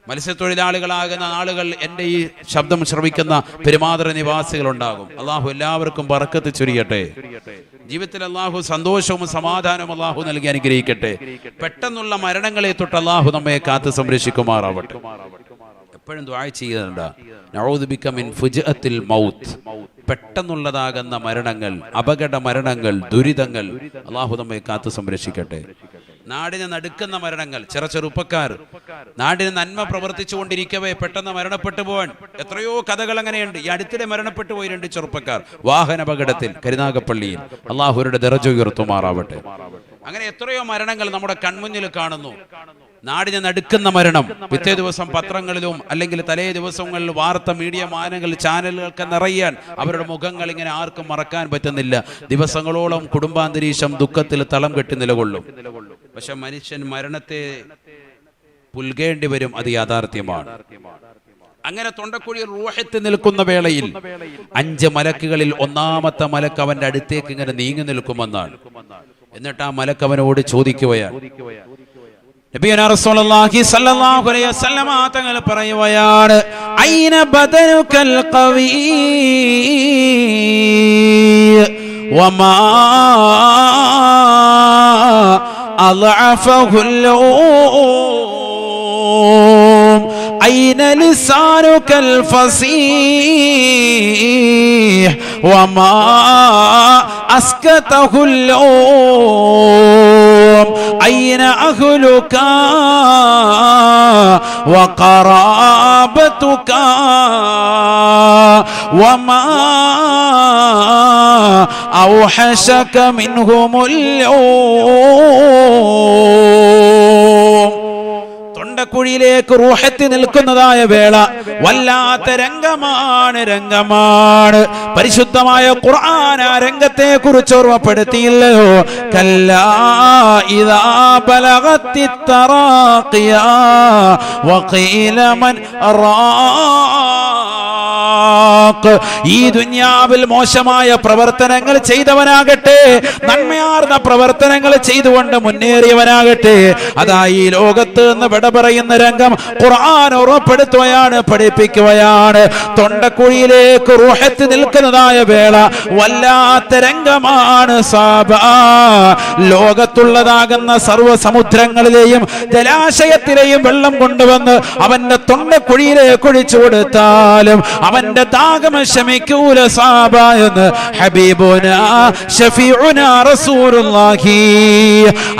മത്സ്യത്തൊഴിലാളികളാകുന്ന ആളുകൾ എൻ്റെ ഈ ശബ്ദം ശ്രവിക്കുന്ന പെരുമാതൃ നിവാസികൾ ഉണ്ടാകും. അള്ളാഹു എല്ലാവർക്കും ബർക്കത്ത് ചൊരിയട്ടെ. ജീവിതത്തിൽ അള്ളാഹു സന്തോഷവും സമാധാനവും അള്ളാഹു നൽകി അനുഗ്രഹിക്കട്ടെ. പെട്ടെന്നുള്ള മരണങ്ങളെ തൊട്ട് അള്ളാഹു നമ്മെ കാത്ത് സംരക്ഷിക്കുമാറാവട്ടെ. എപ്പോഴും ദുആ ചെയ്യുന്നുണ്ട്, നഊദു ബിക മിൻ ഫുജ്അത്തിൽ മൗത്ത്. പെട്ടെന്നുള്ളതാകുന്ന മരണങ്ങൾ, അപകട മരണങ്ങൾ, ദുരിതങ്ങൾ അള്ളാഹു നമ്മെ കാത്ത് സംരക്ഷിക്കട്ടെ. നാടിനെ നടുക്കുന്ന മരണങ്ങൾ, ചെറുപ്പക്കാർ നാടിന് നന്മ പ്രവർത്തിച്ചു കൊണ്ടിരിക്കവേ പെട്ടെന്ന് മരണപ്പെട്ടു പോവാൻ എത്രയോ കഥകൾ അങ്ങനെയുണ്ട്. ഈ അടുത്തിടെ മരണപ്പെട്ടു പോയി 2 ചെറുപ്പക്കാർ വാഹനാപകടത്തിൽ കരുനാഗപ്പള്ളിയിൽ. അള്ളാഹുരുടെ ദറജ ഉയർത്തുമാറാവട്ടെ. അങ്ങനെ എത്രയോ മരണങ്ങൾ നമ്മുടെ കൺമുന്നിൽ കാണുന്നു. നാടിനെ നടുക്കുന്ന മരണം പിറ്റേ ദിവസം പത്രങ്ങളിലും അല്ലെങ്കിൽ തലേ ദിവസങ്ങളിൽ വാർത്ത മീഡിയ മാനങ്ങൾ ചാനലുകൾക്ക് നിറയാൻ അവരുടെ മുഖങ്ങൾ ഇങ്ങനെ ആർക്കും മറക്കാൻ പറ്റുന്നില്ല. ദിവസങ്ങളോളം കുടുംബാന്തരീക്ഷം ദുഃഖത്തിൽ തളം കെട്ടി നിലകൊള്ളും. പക്ഷെ മനുഷ്യൻ മരണത്തെ പുൽകേണ്ടി വരും, അത് യാഥാർത്ഥ്യമാണ്. അങ്ങനെ തൊണ്ടക്കുഴിയിൽ റൂഹത്ത് നിൽക്കുന്ന വേളയിൽ 5 മലക്കുകളിൽ 1ാമത്തെ മലക്ക് അവന്റെ അടുത്തേക്ക് ഇങ്ങനെ നീങ്ങി നിൽക്കുമെന്നാണ്. എന്നിട്ട് ആ മലക്ക് അവനോട് ചോദിക്കുകയാണ്, നബിയുനാ റസൂലുള്ളാഹി സ്വല്ലല്ലാഹു അലൈഹി വസല്ലമ തങ്ങൾ പറയുകയാണ്, ഐന ബദനുകൽ ഖവീ വമാ അളഅഫഹുൽ أين لسانك الفصيح وما أسكته اللوم أين أهلك وقرابتك وما أوحشك منهم اليوم. തൊണ്ടക്കുഴിയിലേക്ക് റൂഹത്ത് നിൽക്കുന്നതായ വേള വല്ലാത്ത രംഗമാണ്. പരിശുദ്ധമായ ഖുർആൻ ആ രംഗത്തെ കുറിച്ച് ഓർമ്മപ്പെടുത്തിയില്ലയോ? കല്ലാ ഇദാ ബലഗത്തി തറാഖിയ വഖീല മൻ റാഖ്. ഈ ദുനിയാവിൽ മോശമായ പ്രവർത്തനങ്ങൾ ചെയ്തവനാകട്ടെ, നന്മയാർന്ന പ്രവർത്തനങ്ങൾ ചെയ്തുകൊണ്ട് മുന്നേറിയവനാകട്ടെ, അതാ ഈ ലോകത്ത് നിന്ന് വിട പറയുന്ന രംഗം ഖുർആൻ ഓർമ്മപ്പെടുത്തുകയാണ്, പഠിപ്പിക്കുകയാണ്. തൊണ്ടക്കുഴിയിലേക്ക് റൂഹത്ത് നിൽക്കുന്നതായ വേള വല്ലാത്ത രംഗമാണ്. ലോകത്തുള്ളതാകുന്ന സർവ്വ സമുദ്രങ്ങളിലെയും ജലാശയത്തിലെയും വെള്ളം കൊണ്ടുവന്ന് അവന്റെ തൊണ്ടക്കുഴിയിലേക്ക് ഒഴിച്ചു കൊടുത്താലും അവന്റെ ദാഹം ശമിക്കൂല സാബ എന്ന് ഹബീബുനാ ശഫീഉനാ റസൂലുള്ളാഹി.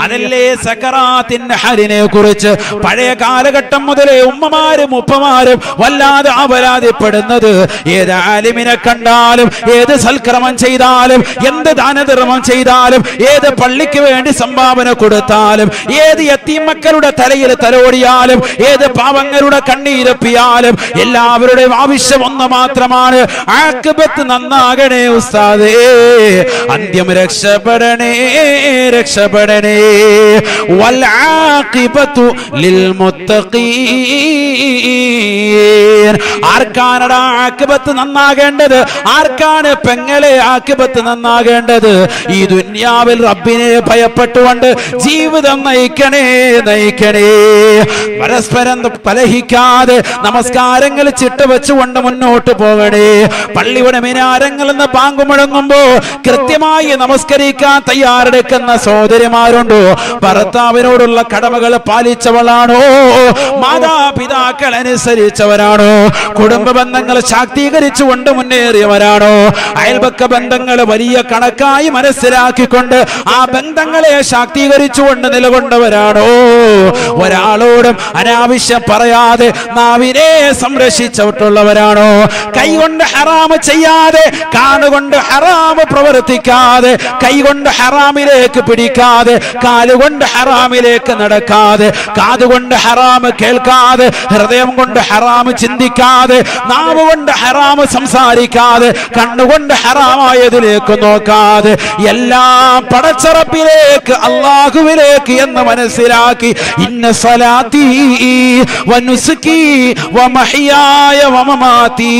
അതല്ലേ സക്കറാത്തിന്റെ ഹരിനെ കുറിച്ച് പഴയ കാലഘട്ടം മുതലേ ഉമ്മമാരും ഉപ്പമാരും വല്ലാതെ അപരാധപ്പെടുന്നത്. ഏത് ആലിമിനെ കണ്ടാലും, ഏത് സൽക്രമം ചെയ്താലും, എന്ത് ദാനധർമ്മം ചെയ്താലും, ഏത് പള്ളിക്ക് വേണ്ടി സംഭാവന കൊടുത്താലും, ഏത് യത്തീം മക്കളുടെ തലയിൽ തലോടിയാലും, ഏത് പാവങ്ങളുടെ കണ്ണീരപ്പിയാലും എല്ലാവരുടെയും ആവശ്യം ഒന്ന് മാത്രമാണ്, ആഖിബത്ത് നന്നാകണേ ഉസ്താദേ, അന്ത്യം രക്ഷപ്പെടണേ, രക്ഷപ്പെടണേ. വൽ ആഖിബത്തു ലിൽ മുത്തഖീൻ. ആർക്കാണ് ആഖിബത്ത് നന്നാകേണ്ടത്? ആർക്കാണ് പെങ്ങളെ ആഖിബത്ത് നന്നാകേണ്ടത്? ഈ ദുനിയാവിൽ റബ്ബിനെ ഭയപ്പെട്ടുകൊണ്ട് ജീവിതം നയിക്കണേ, നയിക്കണേ. പരസ്പരം കലഹിക്കാതെ നമസ്കാരങ്ങൾ ചിട്ടവെച്ചുകൊണ്ട് മുന്നോട്ട് പോകണേ. പള്ളിയുടെ മിനാരങ്ങളിൽ നിന്ന് ബാങ്ക് മുഴങ്ങുമ്പോ കൃത്യമായി നമസ്കരിക്കാൻ തയ്യാറെടുക്കുന്ന സഹോദരിമാരുണ്ടോ? ഭർത്താവിനോടുള്ള കടമകൾ പാലിച്ചവളാണോ? മാതാപിതാക്കൾ അനുസരിച്ചവരാണോ? കുടുംബ ബന്ധങ്ങൾ ശാക്തീകരിച്ചുകൊണ്ട് മുന്നേറിയവരാണോ? അയൽപക്ക ബന്ധങ്ങൾ വലിയ കണക്കായി മനസ്സിലാക്കിക്കൊണ്ട് ആ ബന്ധങ്ങളെ ശാക്തീകരിച്ചുകൊണ്ട് നിലകൊണ്ടവരാണോ? ഒരാളോടും അനാവശ്യം പറയാതെ നാവിനെ സംരക്ഷിച്ചിട്ടുള്ളവരാണോ? കൈ കൊണ്ട് ഹറാമ് ചെയ്യാതെ, കാതുകൊണ്ട് ഹറാമ് പ്രവർത്തിക്കാതെ, കൈകൊണ്ട് ഹറാമിലേക്ക് പിടിക്കാതെ, കാലുകൊണ്ട് ഹറാമിലേക്ക് നടക്കാതെ, കാതുകൊണ്ട് ഹറാമ് കേൾക്കാതെ, ഹൃദയം കൊണ്ട് ഹറാമ് ചിന്തിക്കാതെ, നാവ് കൊണ്ട് ഹറാമ് സംസാരിക്കാതെ, കണ്ണുകൊണ്ട് ഹറാമായതിലേക്ക് നോക്കാതെ, എല്ലാം പടച്ചറപ്പിലേക്ക് അല്ലാഹുവിലേക്ക് എന്ന് മനസ്സിലാക്കി, ഇന്ന സ്വലാത്തി വനുസുകി വമഹ്യായ വമമാതി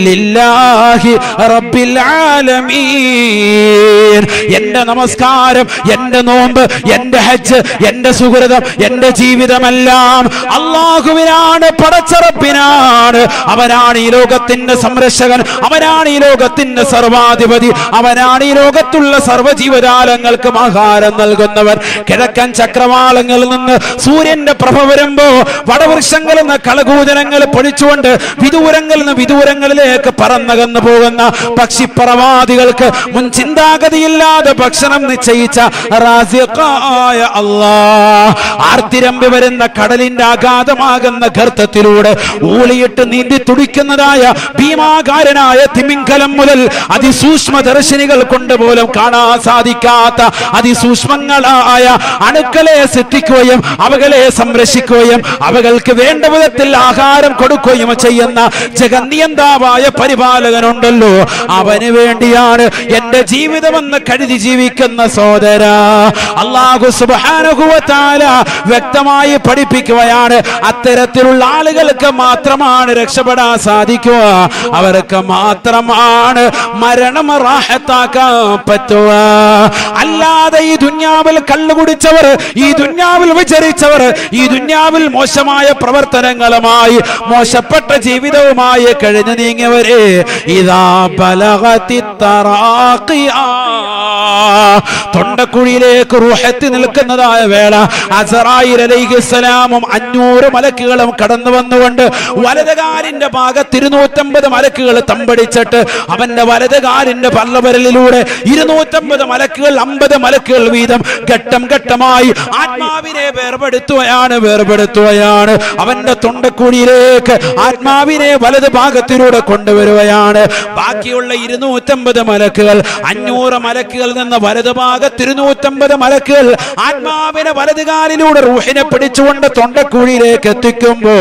ലില്ലാഹി റബ്ബിൽ ആലമീൻ. എന്റെ നമസ്കാരം, എന്റെ നോമ്പ്, എന്റെ ഹജ്ജ്, എന്റെ സുഹൃതം, എന്റെ ജീവിതമെല്ലാം അല്ലാഹുവിനാണ്, പടച്ചറപ്പിനാണ്. അവനാണ് ഈ ലോകത്തിന്റെ സംരക്ഷകൻ, അവനാണ് ഈ ലോകത്തിന്റെ സർവാധിപതി, അവനാണ് ഈ ലോകത്തുള്ള സർവ്വജീവജാലങ്ങൾക്കും ആഹാരം നൽകുന്നവർ. കിഴക്കൻ ചക്രവാളങ്ങളിൽ നിന്ന് സൂര്യന്റെ പ്രഭ വരുമ്പോ വടവൃക്ഷങ്ങളിൽ നിന്ന് കളകൂജനങ്ങൾ പൊഴിച്ചുകൊണ്ട് വിദൂരങ്ങളിൽ നിന്ന് വിദൂരങ്ങളിലേക്ക് പറന്നകന്നു പോകുന്ന പക്ഷിപ്പറവാദികൾക്ക് മുൻ ചിന്താഗതിയില്ലാതെ ഭക്ഷണം നിശ്ചയിച്ച റാസിഖായ അല്ലാഹ് ആർത്തിരമ്പി വരുന്ന കടലിന്റെ അഗാധമാകുന്ന ഗർത്തത്തിലൂടെ ഊളിയിട്ട് നീന്തി തുടിക്കുന്നതായ ഭീമാകാരനായ തിമിംഗലം മുതൽ അതിസൂക്ഷ്മ ദർശിനികൾ കൊണ്ടുപോലും കാണാൻ സാധിക്കാത്ത അതിസൂക്ഷ്മങ്ങളായ അണുക്കളെ സൃഷ്ടിക്കുകയും അവകളെ സംരക്ഷിക്കുകയും അവകൾക്ക് വേണ്ട വിധത്തിൽ ആഹാരം കൊടുക്കുകയും ചെയ്യുന്ന ജഗന്നിയന്താവായ പരിപാലകനുണ്ടല്ലോ, അവന് വേണ്ടിയാണ് എന്റെ ജീവിതമെന്ന് കരുതി ജീവിക്കുന്ന സഹോദര. അല്ലാഹു സുബ്ഹാനഹു വ തആല വ്യക്തമായി പഠിപ്പിക്കുകയാണ്, അത്തരത്തിലുള്ള ആളുകൾക്ക് മാത്രമാണ് രക്ഷപ്പെടാൻ സാധിക്കുക, അവർക്ക് മാത്രമാണ് മരണം റാഹത്താക്കാൻ പറ്റുക. അല്ലാതെ ഈ ദുനിയാവിൽ കള്ളുകുടിച്ചവർ, ഈ ദുനിയാവിൽ വിചരിച്ചവർ, ഈ ദുനിയാവിൽ മോശമായ പ്രവർത്തനങ്ങളുമായി മോശപ്പെട്ട ജീവിതവുമായി കഴിഞ്ഞു നീങ്ങിയവരെ ഇദാ ബലഗതി തറാഖിയ, തൊണ്ടക്കുഴിയിലേക്ക് റൂഹത്ത് നിൽക്കുന്നതായ വേള അസ്റായീൽ അലൈഹിസ്സലാമും 500 മലക്കുകളും കടന്നു വന്നുകൊണ്ട് വലതുകാലിന്റെ ഭാഗത്ത് 250 മലക്കുകൾ തമ്പടിച്ചിട്ട് അവന്റെ വലതുകാലിന്റെ പള്ളവരലിലൂടെ 250 മലക്കുകൾ 50 മലക്കുകൾ വീതം ഘട്ടം ഘട്ടമായി ആത്മാവിനെ വേർപെടുത്തുകയാണ്. അവന്റെ തൊണ്ടക്കുഴിയിലേക്ക് ആത്മാവിനെ വലത് ഭാഗത്തിലൂടെ കൊണ്ടുവരികയാണ്. ബാക്കിയുള്ള 250 മലക്കുകൾ 500 മലക്കുകളിൽ നിന്ന് വലത് ഭാഗത്ത് 250 മലക്കുകൾ ആത്മാവിനെ വലതുകാലിലൂടെ റൂഹിനെ പിടിച്ചുകൊണ്ട് തൊണ്ടക്കുഴിയിലേക്ക് എത്തിക്കുമ്പോ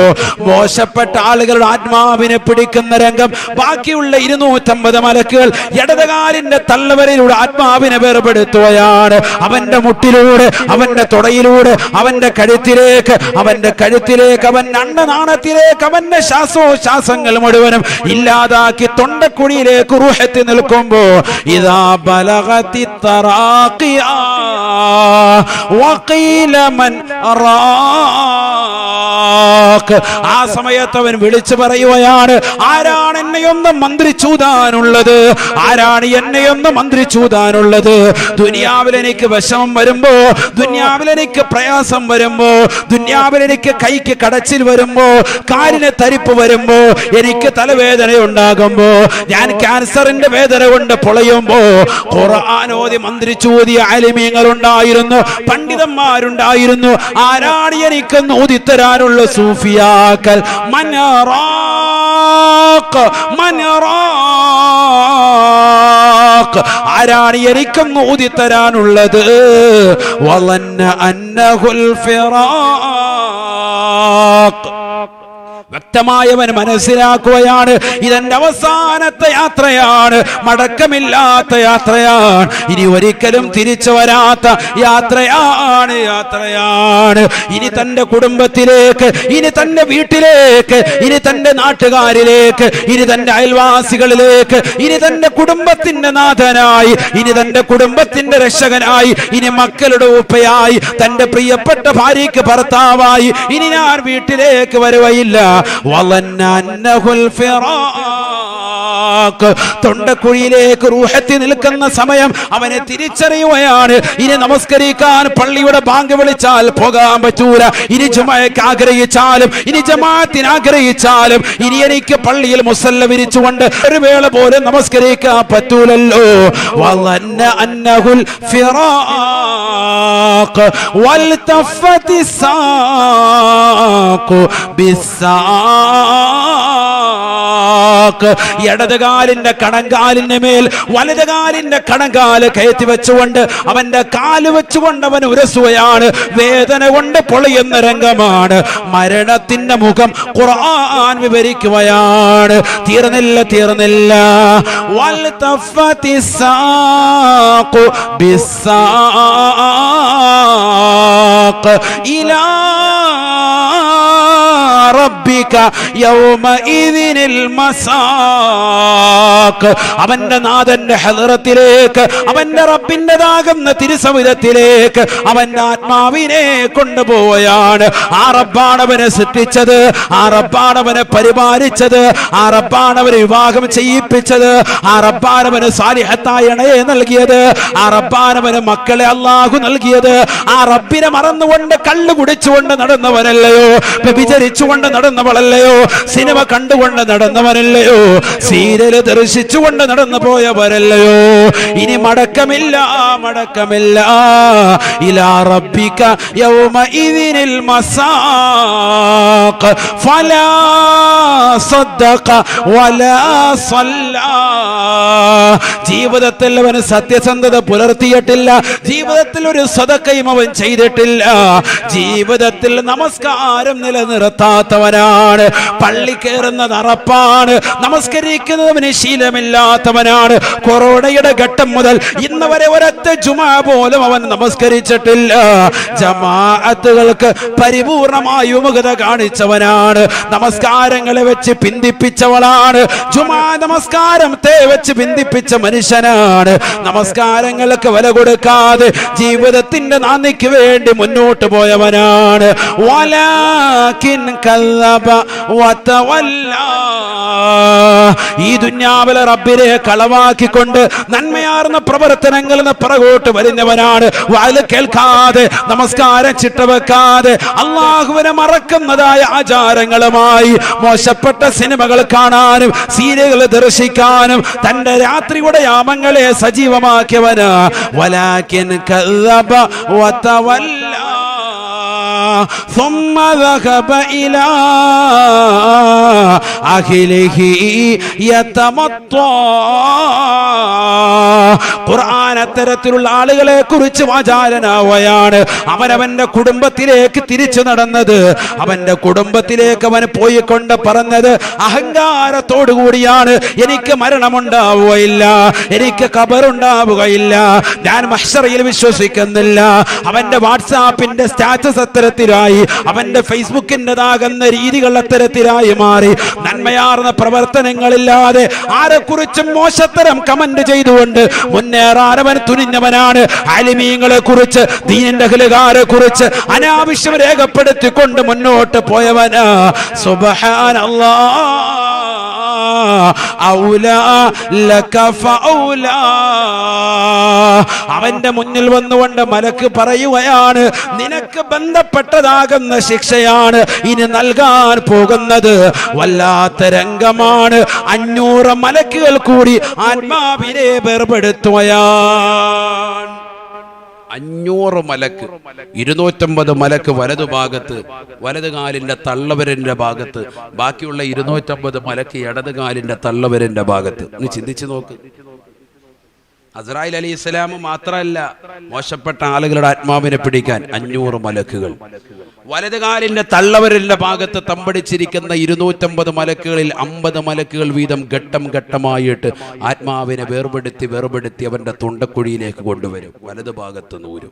മോശപ്പെട്ട ആളുകളുടെ ആത്മാവിനെ പിടിക്കുന്ന രംഗം ബാക്കിയുള്ള 250 മലക്കുകൾ ഇടതുകാലിന്റെ തള്ളവരയിലൂടെ ആത്മാവിനെ വേർപെടുത്തുകയാണ്. അവന്റെ മുട്ടിലൂടെ, അവന്റെ തുടയിലൂടെ, അവന്റെ കഴുത്തിലേക്ക്, അവന്റെ അണ്ണനാണത്തിലേക്ക് അവന്റെ ശ്വാസങ്ങൾ മുഴുവനും ഇല്ലാതാക്കി തൊണ്ടക്കുഴിയിലേക്ക് റൂഹത്ത് നിൽക്കുമ്പോ ഇദാ ബലഗതി തറാഖിയ വഖീല മൻ റാഖ്, ആ സമയത്ത് അവൻ വിളിച്ചു പറയുകയാണ്, ആരാണ് എന്നെയൊന്ന് മന്ത്രിച്ചൂതാനുള്ളത്, ആരാണ് എന്നെയൊന്ന് മന്ത്രിച്ചൂതാനുള്ളത്. ദുനിയാവിൽ എനിക്ക് വിഷമം വരുമ്പോ, ദുനിയാവിൽ എനിക്ക് പ്രയാസം വരുമ്പോ, ദുനിയാവിൽ എനിക്ക് കൈക്ക് കടച്ചിൽ വരുമ്പോ, കാലിന് തരിപ്പ് വരുമ്പോ, എനിക്ക് തലവേദന ഉണ്ടാകുമ്പോ, ഞാൻ ക്യാൻസറിന്റെ വേദന കൊണ്ട് പൊളയുമ്പോ ഖുർആൻ ഓതി മന്ത്രിച്ചൂതിയ ആലിമീങ്ങൾ ഉണ്ടായിരുന്നു, പണ്ഡിതന്മാരുണ്ടായിരുന്നു. ആരാണ് എനിക്കൊന്ന് ഓതിത്തരാനുള്ള സൂഫിയാക്കൾ? ആരാണ് എനിക്കൊന്ന് ഓതിത്തരാനുള്ളത്? വലന്ന അന്നഹുൽ ഫിറാഖ്, വ്യക്തമായവൻ മനസ്സിലാക്കുകയാണ്, ഇതെന്റെ അവസാനത്തെ യാത്രയാണ്, മടക്കമില്ലാത്ത യാത്രയാണ്, ഇനി ഒരിക്കലും തിരിച്ചു വരാത്ത യാത്രയാണ്. ഇനി തന്റെ കുടുംബത്തിലേക്ക്, ഇനി തന്റെ വീട്ടിലേക്ക്, ഇനി തന്റെ നാട്ടുകാരിലേക്ക്, ഇനി തന്റെ അയൽവാസികളിലേക്ക്, ഇനി തന്റെ കുടുംബത്തിന്റെ നാഥനായി, ഇനി തന്റെ കുടുംബത്തിന്റെ രക്ഷകനായി, ഇനി മക്കളുടെ ഉപ്പയായി, തന്റെ പ്രിയപ്പെട്ട ഭാര്യയ്ക്ക് ഭർത്താവായി ഇനി ഞാൻ വീട്ടിലേക്ക് വരുകയില്ല. തൊണ്ടക്കുഴിയിലേക്ക് റൂഹത്തി നിൽക്കുന്ന സമയം അവനെ തിരിച്ചറിയുകയാണ്. ഇനി നമസ്കരിക്കാൻ പള്ളിയുടെ ബാങ്ക് വിളിച്ചാൽ പോകാൻ പറ്റൂല, ഇനി ജുമഅക്ക് ആഗ്രഹിച്ചാലും, ഇനി ജമാഅത്തിന് ആഗ്രഹിച്ചാലും, ഇനി എനിക്ക് പള്ളിയിൽ മുസല്ല വിരിച്ചുകൊണ്ട് ഒരു വേള പോലും നമസ്കരിക്കാൻ പറ്റൂലല്ലോ. വലന്ന അന്നഹുൽ ഫിറാഖ് വൽതഫത്തി സാഖു ബിസ്സാഖ്, ഇടതുകാലിന്റെ കണങ്കാലിന്റെ മേൽ വലതുകാലിന്റെ കണങ്കാല് കയറ്റി വെച്ചുകൊണ്ട് അവന്റെ കാല് വെച്ചുകൊണ്ട് അവൻ ഉരസുകയാണ്. വേദന കൊണ്ട് പൊളിയുന്ന രംഗമാണ്. മരണത്തിന്റെ മുഖം ഖുർആൻ വിവരിക്കുകയാണ്. തീർന്നില്ല വൽതഫത്തിസ്സാഖു ബിസ്സാഖ് ഇലാ റബ്ബിക യൗമഇദിനിൽ മസാഖ്. അവന്റെ നാഥന്റെ ഹളറത്തിലേക്ക്, അവന്റെ റബ്ബിന്റേതാകുന്ന തിരുസവിധത്തിലേക്ക് അവന്റെ ആത്മാവിനെ കൊണ്ടുപോവുകയാണ്. ആ റബ്ബാണ് അവനെ സൃഷ്ടിച്ചത്, ആ റബ്ബാണ് അവനെ പരിപാലിച്ചത്, ആ റബ്ബാണ് അവനെ വിവാഹം ചെയ്യിപ്പിച്ചത്, ആ റബ്ബാണ് അവന് സാലിഹത്തായ ഇണയെ നൽകിയത്, ആ റബ്ബാണ് അവന് മക്കളെ അല്ലാഹു നൽകിയത്. ആ റബ്ബിനെ മറന്നുകൊണ്ട് കള്ളു കുടിച്ചുകൊണ്ട് നടന്നവനല്ലയോ, വ്യഭിചരിച്ചുകൊണ്ട് നടന്നവളല്ലയോ, സിനിമ കണ്ടുകൊണ്ട് നടന്നവനല്ലയോ, സീരിയല് ദർശിച്ചുകൊണ്ട് നടന്നു പോയവരല്ലയോ. ഇനി മടക്കമില്ല ഇലാ റബ്ബിക യൗമഇദിനിൽ മസാഖ് ഫലാ സദ്ദഖ വലാ സല്ലാ. ജീവിതത്തിൽ അവൻ സത്യസന്ധത പുലർത്തിയിട്ടില്ല, ജീവിതത്തിൽ ഒരു സദഖയും അവൻ ചെയ്തിട്ടില്ല, ജീവിതത്തിൽ നമസ്കാരം നിലനിർത്താത്തവനാണ്, പള്ളി കയറുന്നത് അറപ്പാണ്, നമസ്കരിക്കുന്നവന് ശീലമില്ലാത്തവനാണ്. കൊറോണയുടെ ഘട്ടം മുതൽ ഇന്ന് വരെ ഒരൊറ്റ ജുമാ പോലും അവൻ നമസ്കരിച്ചിട്ടില്ല. ജമാഅത്തുകൾക്ക് പരിപൂർണമായി വിമുഖത കാണിച്ചവനാണ്, നമസ്കാരങ്ങളെ വെച്ച് പിന്തിപ്പിച്ചവളാണ്, ജുമാ നമസ്കാരത്തെ വെച്ച് പിന്തിപ്പിച്ച മനുഷ്യനാണ്. നമസ്കാരങ്ങൾക്ക് വില കൊടുക്കാതെ ജീവിതത്തിന്റെ നാന്ദിക്ക് വേണ്ടി മുന്നോട്ട് പോയവനാണ്. വലാകിൻ കല്ലബ വതവല്ല. ഈ ദുനിയാവിലെ റബ്ബിനെ കളവാക്കിക്കൊണ്ട് നന്മയാർന്ന പ്രവർത്തനങ്ങളിൽ നിന്ന് പുറകോട്ട് വരുന്നവനാണ്. വാല് കേൾക്കാതെ, നമസ്കാരം ചിട്ടവെക്കാതെ, അള്ളാഹുവിനെ മറക്കുന്നതായ ആചാരങ്ങളുമായി മോശപ്പെട്ട സിനിമകൾ കാണാനും സീരിയലുകൾ ദർശിക്കാനും തന്റെ രാത്രിയുടെ യാമങ്ങളെ സജീവമാക്കിയവന്. വലാകിൻ കല്ലബ വതവല്ല ثم ذهب إلى أهله يتمطى. ഖുർആൻ അത്തരത്തിലുള്ള ആളുകളെ കുറിച്ച് വാചാലനാവുകയാണ്. അവനവന്റെ കുടുംബത്തിലേക്ക് തിരിച്ചു നടന്നത്, അവന്റെ കുടുംബത്തിലേക്ക് അവൻ പോയിക്കൊണ്ട് പറഞ്ഞത് അഹങ്കാരത്തോടു കൂടിയാണ്. എനിക്ക് മരണമുണ്ടാവുകയില്ല, എനിക്ക് ഖബറുണ്ടാവുകയില്ല, ഞാൻ മഹ്ശറിൽ വിശ്വസിക്കുന്നില്ല. അവന്റെ വാട്സാപ്പിന്റെ സ്റ്റാറ്റസ് അത്തരത്തിലായി, അവന്റെ ഫേസ്ബുക്കിൻ്റെതാകുന്ന രീതികൾ അത്തരത്തിലായി മാറി. നന്മയാർന്ന പ്രവർത്തനങ്ങളില്ലാതെ ആരെക്കുറിച്ചും മോശത്തരം കമന്റ് ചെയ്തുകൊണ്ട് മുന്നേറാൻ അവൻ തുനിഞ്ഞവനാണ്. ആലിമീങ്ങളെ കുറിച്ച്, ദീനിന്റെ അഹ്ലുകാരെ കുറിച്ച് അനാവശ്യം രേഖപ്പെടുത്തിക്കൊണ്ട് മുന്നോട്ട് പോയവനാ. സുബ്ഹാനല്ലാഹ് ഔലാ ലക ഫഔലാ. അവന്റെ മുന്നിൽ വന്നുകൊണ്ട് മലക്ക് പറയുകയാണ്, നിനക്ക് ബന്ധപ്പെട്ടതാകുന്ന ശിക്ഷയാണ് ഇനി നൽകാൻ പോകുന്നത്. വല്ലാത്ത രംഗമാണ്. 500 മലക്കുകൾ കൂടി ആത്മാവിനെ വേർപെടുത്തുകയാണ്. 500 മലക്ക്, 250 മലക്ക് വലതുഭാഗത്ത്, വലതുകാലിന്റെ തള്ളവരന്റെ ഭാഗത്ത്, ബാക്കിയുള്ള 250 മലക്ക് ഇടതുകാലിന്റെ തള്ളവരന്റെ ഭാഗത്ത്. നീ ചിന്തിച്ചു നോക്ക്. അസ്രായിൽ അലൈഹിസ്സലാം മാത്രമല്ല, മോശപ്പെട്ട ആളുകളുടെ ആത്മാവിനെ പിടിക്കാൻ 500 മലക്കുകൾ. വലതുകാലിന്റെ തള്ളവരലിന്റെ ഭാഗത്ത് തമ്പടിച്ചിരിക്കുന്ന 250 മലക്കുകളിൽ 50 മലക്കുകൾ വീതം ഘട്ടം ഘട്ടമായിട്ട് ആത്മാവിനെ വേർപെടുത്തി അവന്റെ തൊണ്ടക്കുഴിയിലേക്ക് കൊണ്ടുവരും. വലതു ഭാഗത്ത് നൂരും.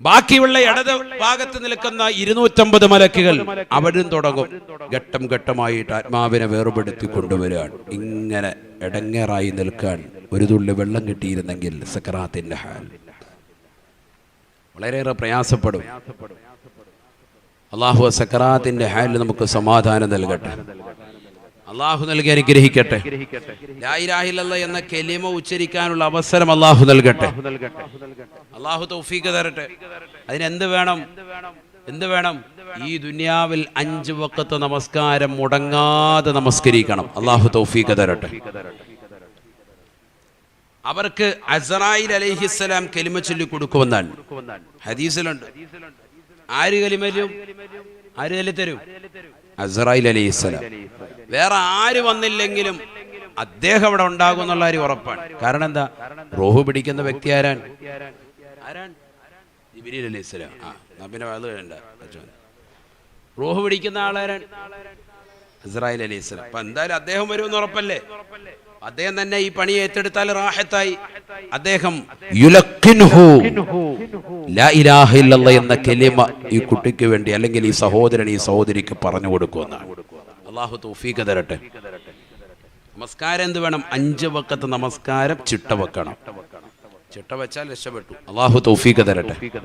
ബാക്കിയുള്ള ഇടത് ഭാഗത്ത് നിൽക്കുന്ന 250 മലക്കുകൾ അവരും തുടങ്ങും ഘട്ടം ഘട്ടമായിട്ട് ആത്മാവിനെ വേർപെടുത്തി കൊണ്ടുവരാൻ. ഇങ്ങനെ ഇടങ്ങേറായി നിൽക്കാൻ ഒരു തുള്ളി വെള്ളം കിട്ടിയിരുന്നെങ്കിൽ സക്കറാത്തിന്റെ ഹാൽ വളരെയേറെ പ്രയാസപ്പെടും. അള്ളാഹു സക്കറാത്തിന്റെ ഹാലിൽ നമുക്ക് സമാധാനം നൽകട്ടെ. അള്ളാഹു നൽകി അനുഗ്രഹിക്കട്ടെ. ലാ ഇലാഹ ഇല്ലല്ലാഹ് എന്ന കലിമ ഉച്ചരിക്കാനുള്ള അവസരം അള്ളാഹു നൽകട്ടെ. അള്ളാഹു തൗഫീഖ് തരട്ടെ. അതിനെന്ത് വേണം? എന്ത് വേണം? ഈ ദുനിയാവിൽ 5 വഖത്ത് നമസ്കാരം മുടങ്ങാതെ നമസ്കരിക്കണം. അള്ളാഹു തൗഫീഖ് തരട്ടെ. അവർക്ക് അസ്രായിൽ അലൈഹിസ്സലാം കലിമ ചൊല്ലി കൊടുക്കുമെന്നാണ് ഹദീസിലുണ്ട്. ആര് കലിമ ചൊല്ലും? ആര് ചൊല്ലിത്തരും? അസ്രായിൽ അലൈഹിസ്സലാം. വേറെ ആര് വന്നില്ലെങ്കിലും അദ്ദേഹം അവിടെ ഉണ്ടാകും എന്നുള്ള കാര്യം ഉറപ്പാണ്. കാരണം എന്താ? റൂഹ് പിടിക്കുന്ന വ്യക്തി ആരാൻ? ജിബ്രീൽ അലൈഹിസ്സലാം. പിന്നെ അത് വേണ്ട. റൂഹ് പിടിക്കുന്ന ആളാരാൻ? ഇസ്രായേൽ അലൈഹിസ്സലാം. അപ്പൊ എന്തായാലും അദ്ദേഹം വരുമെന്ന് ഉറപ്പല്ലേ? അദ്ദേഹം തന്നെ ഈ പണി ഏറ്റെടുത്താൽ റാഹത്തായി. അദ്ദേഹം യുലക്കിൻഹു ലാ ഇലാഹ ഇല്ലല്ലാഹ് എന്ന കലിമ ഈ കുട്ടിക്ക് വേണ്ടി അല്ലെങ്കിൽ ഈ സഹോദരൻ ഈ സഹോദരിക്ക് പറഞ്ഞു കൊടുക്കുമെന്നാണ്. അള്ളാഹു തൗഫീഖ് തരട്ടെ. നമസ്കാരം എന്ത് വേണം? 5 വഖത്ത് നമസ്കാരം ചിട്ട വെക്കണം. ചിട്ട വെച്ചാൽ രക്ഷപ്പെട്ടു. അള്ളാഹു തൗഫീഖ് തരട്ടെ.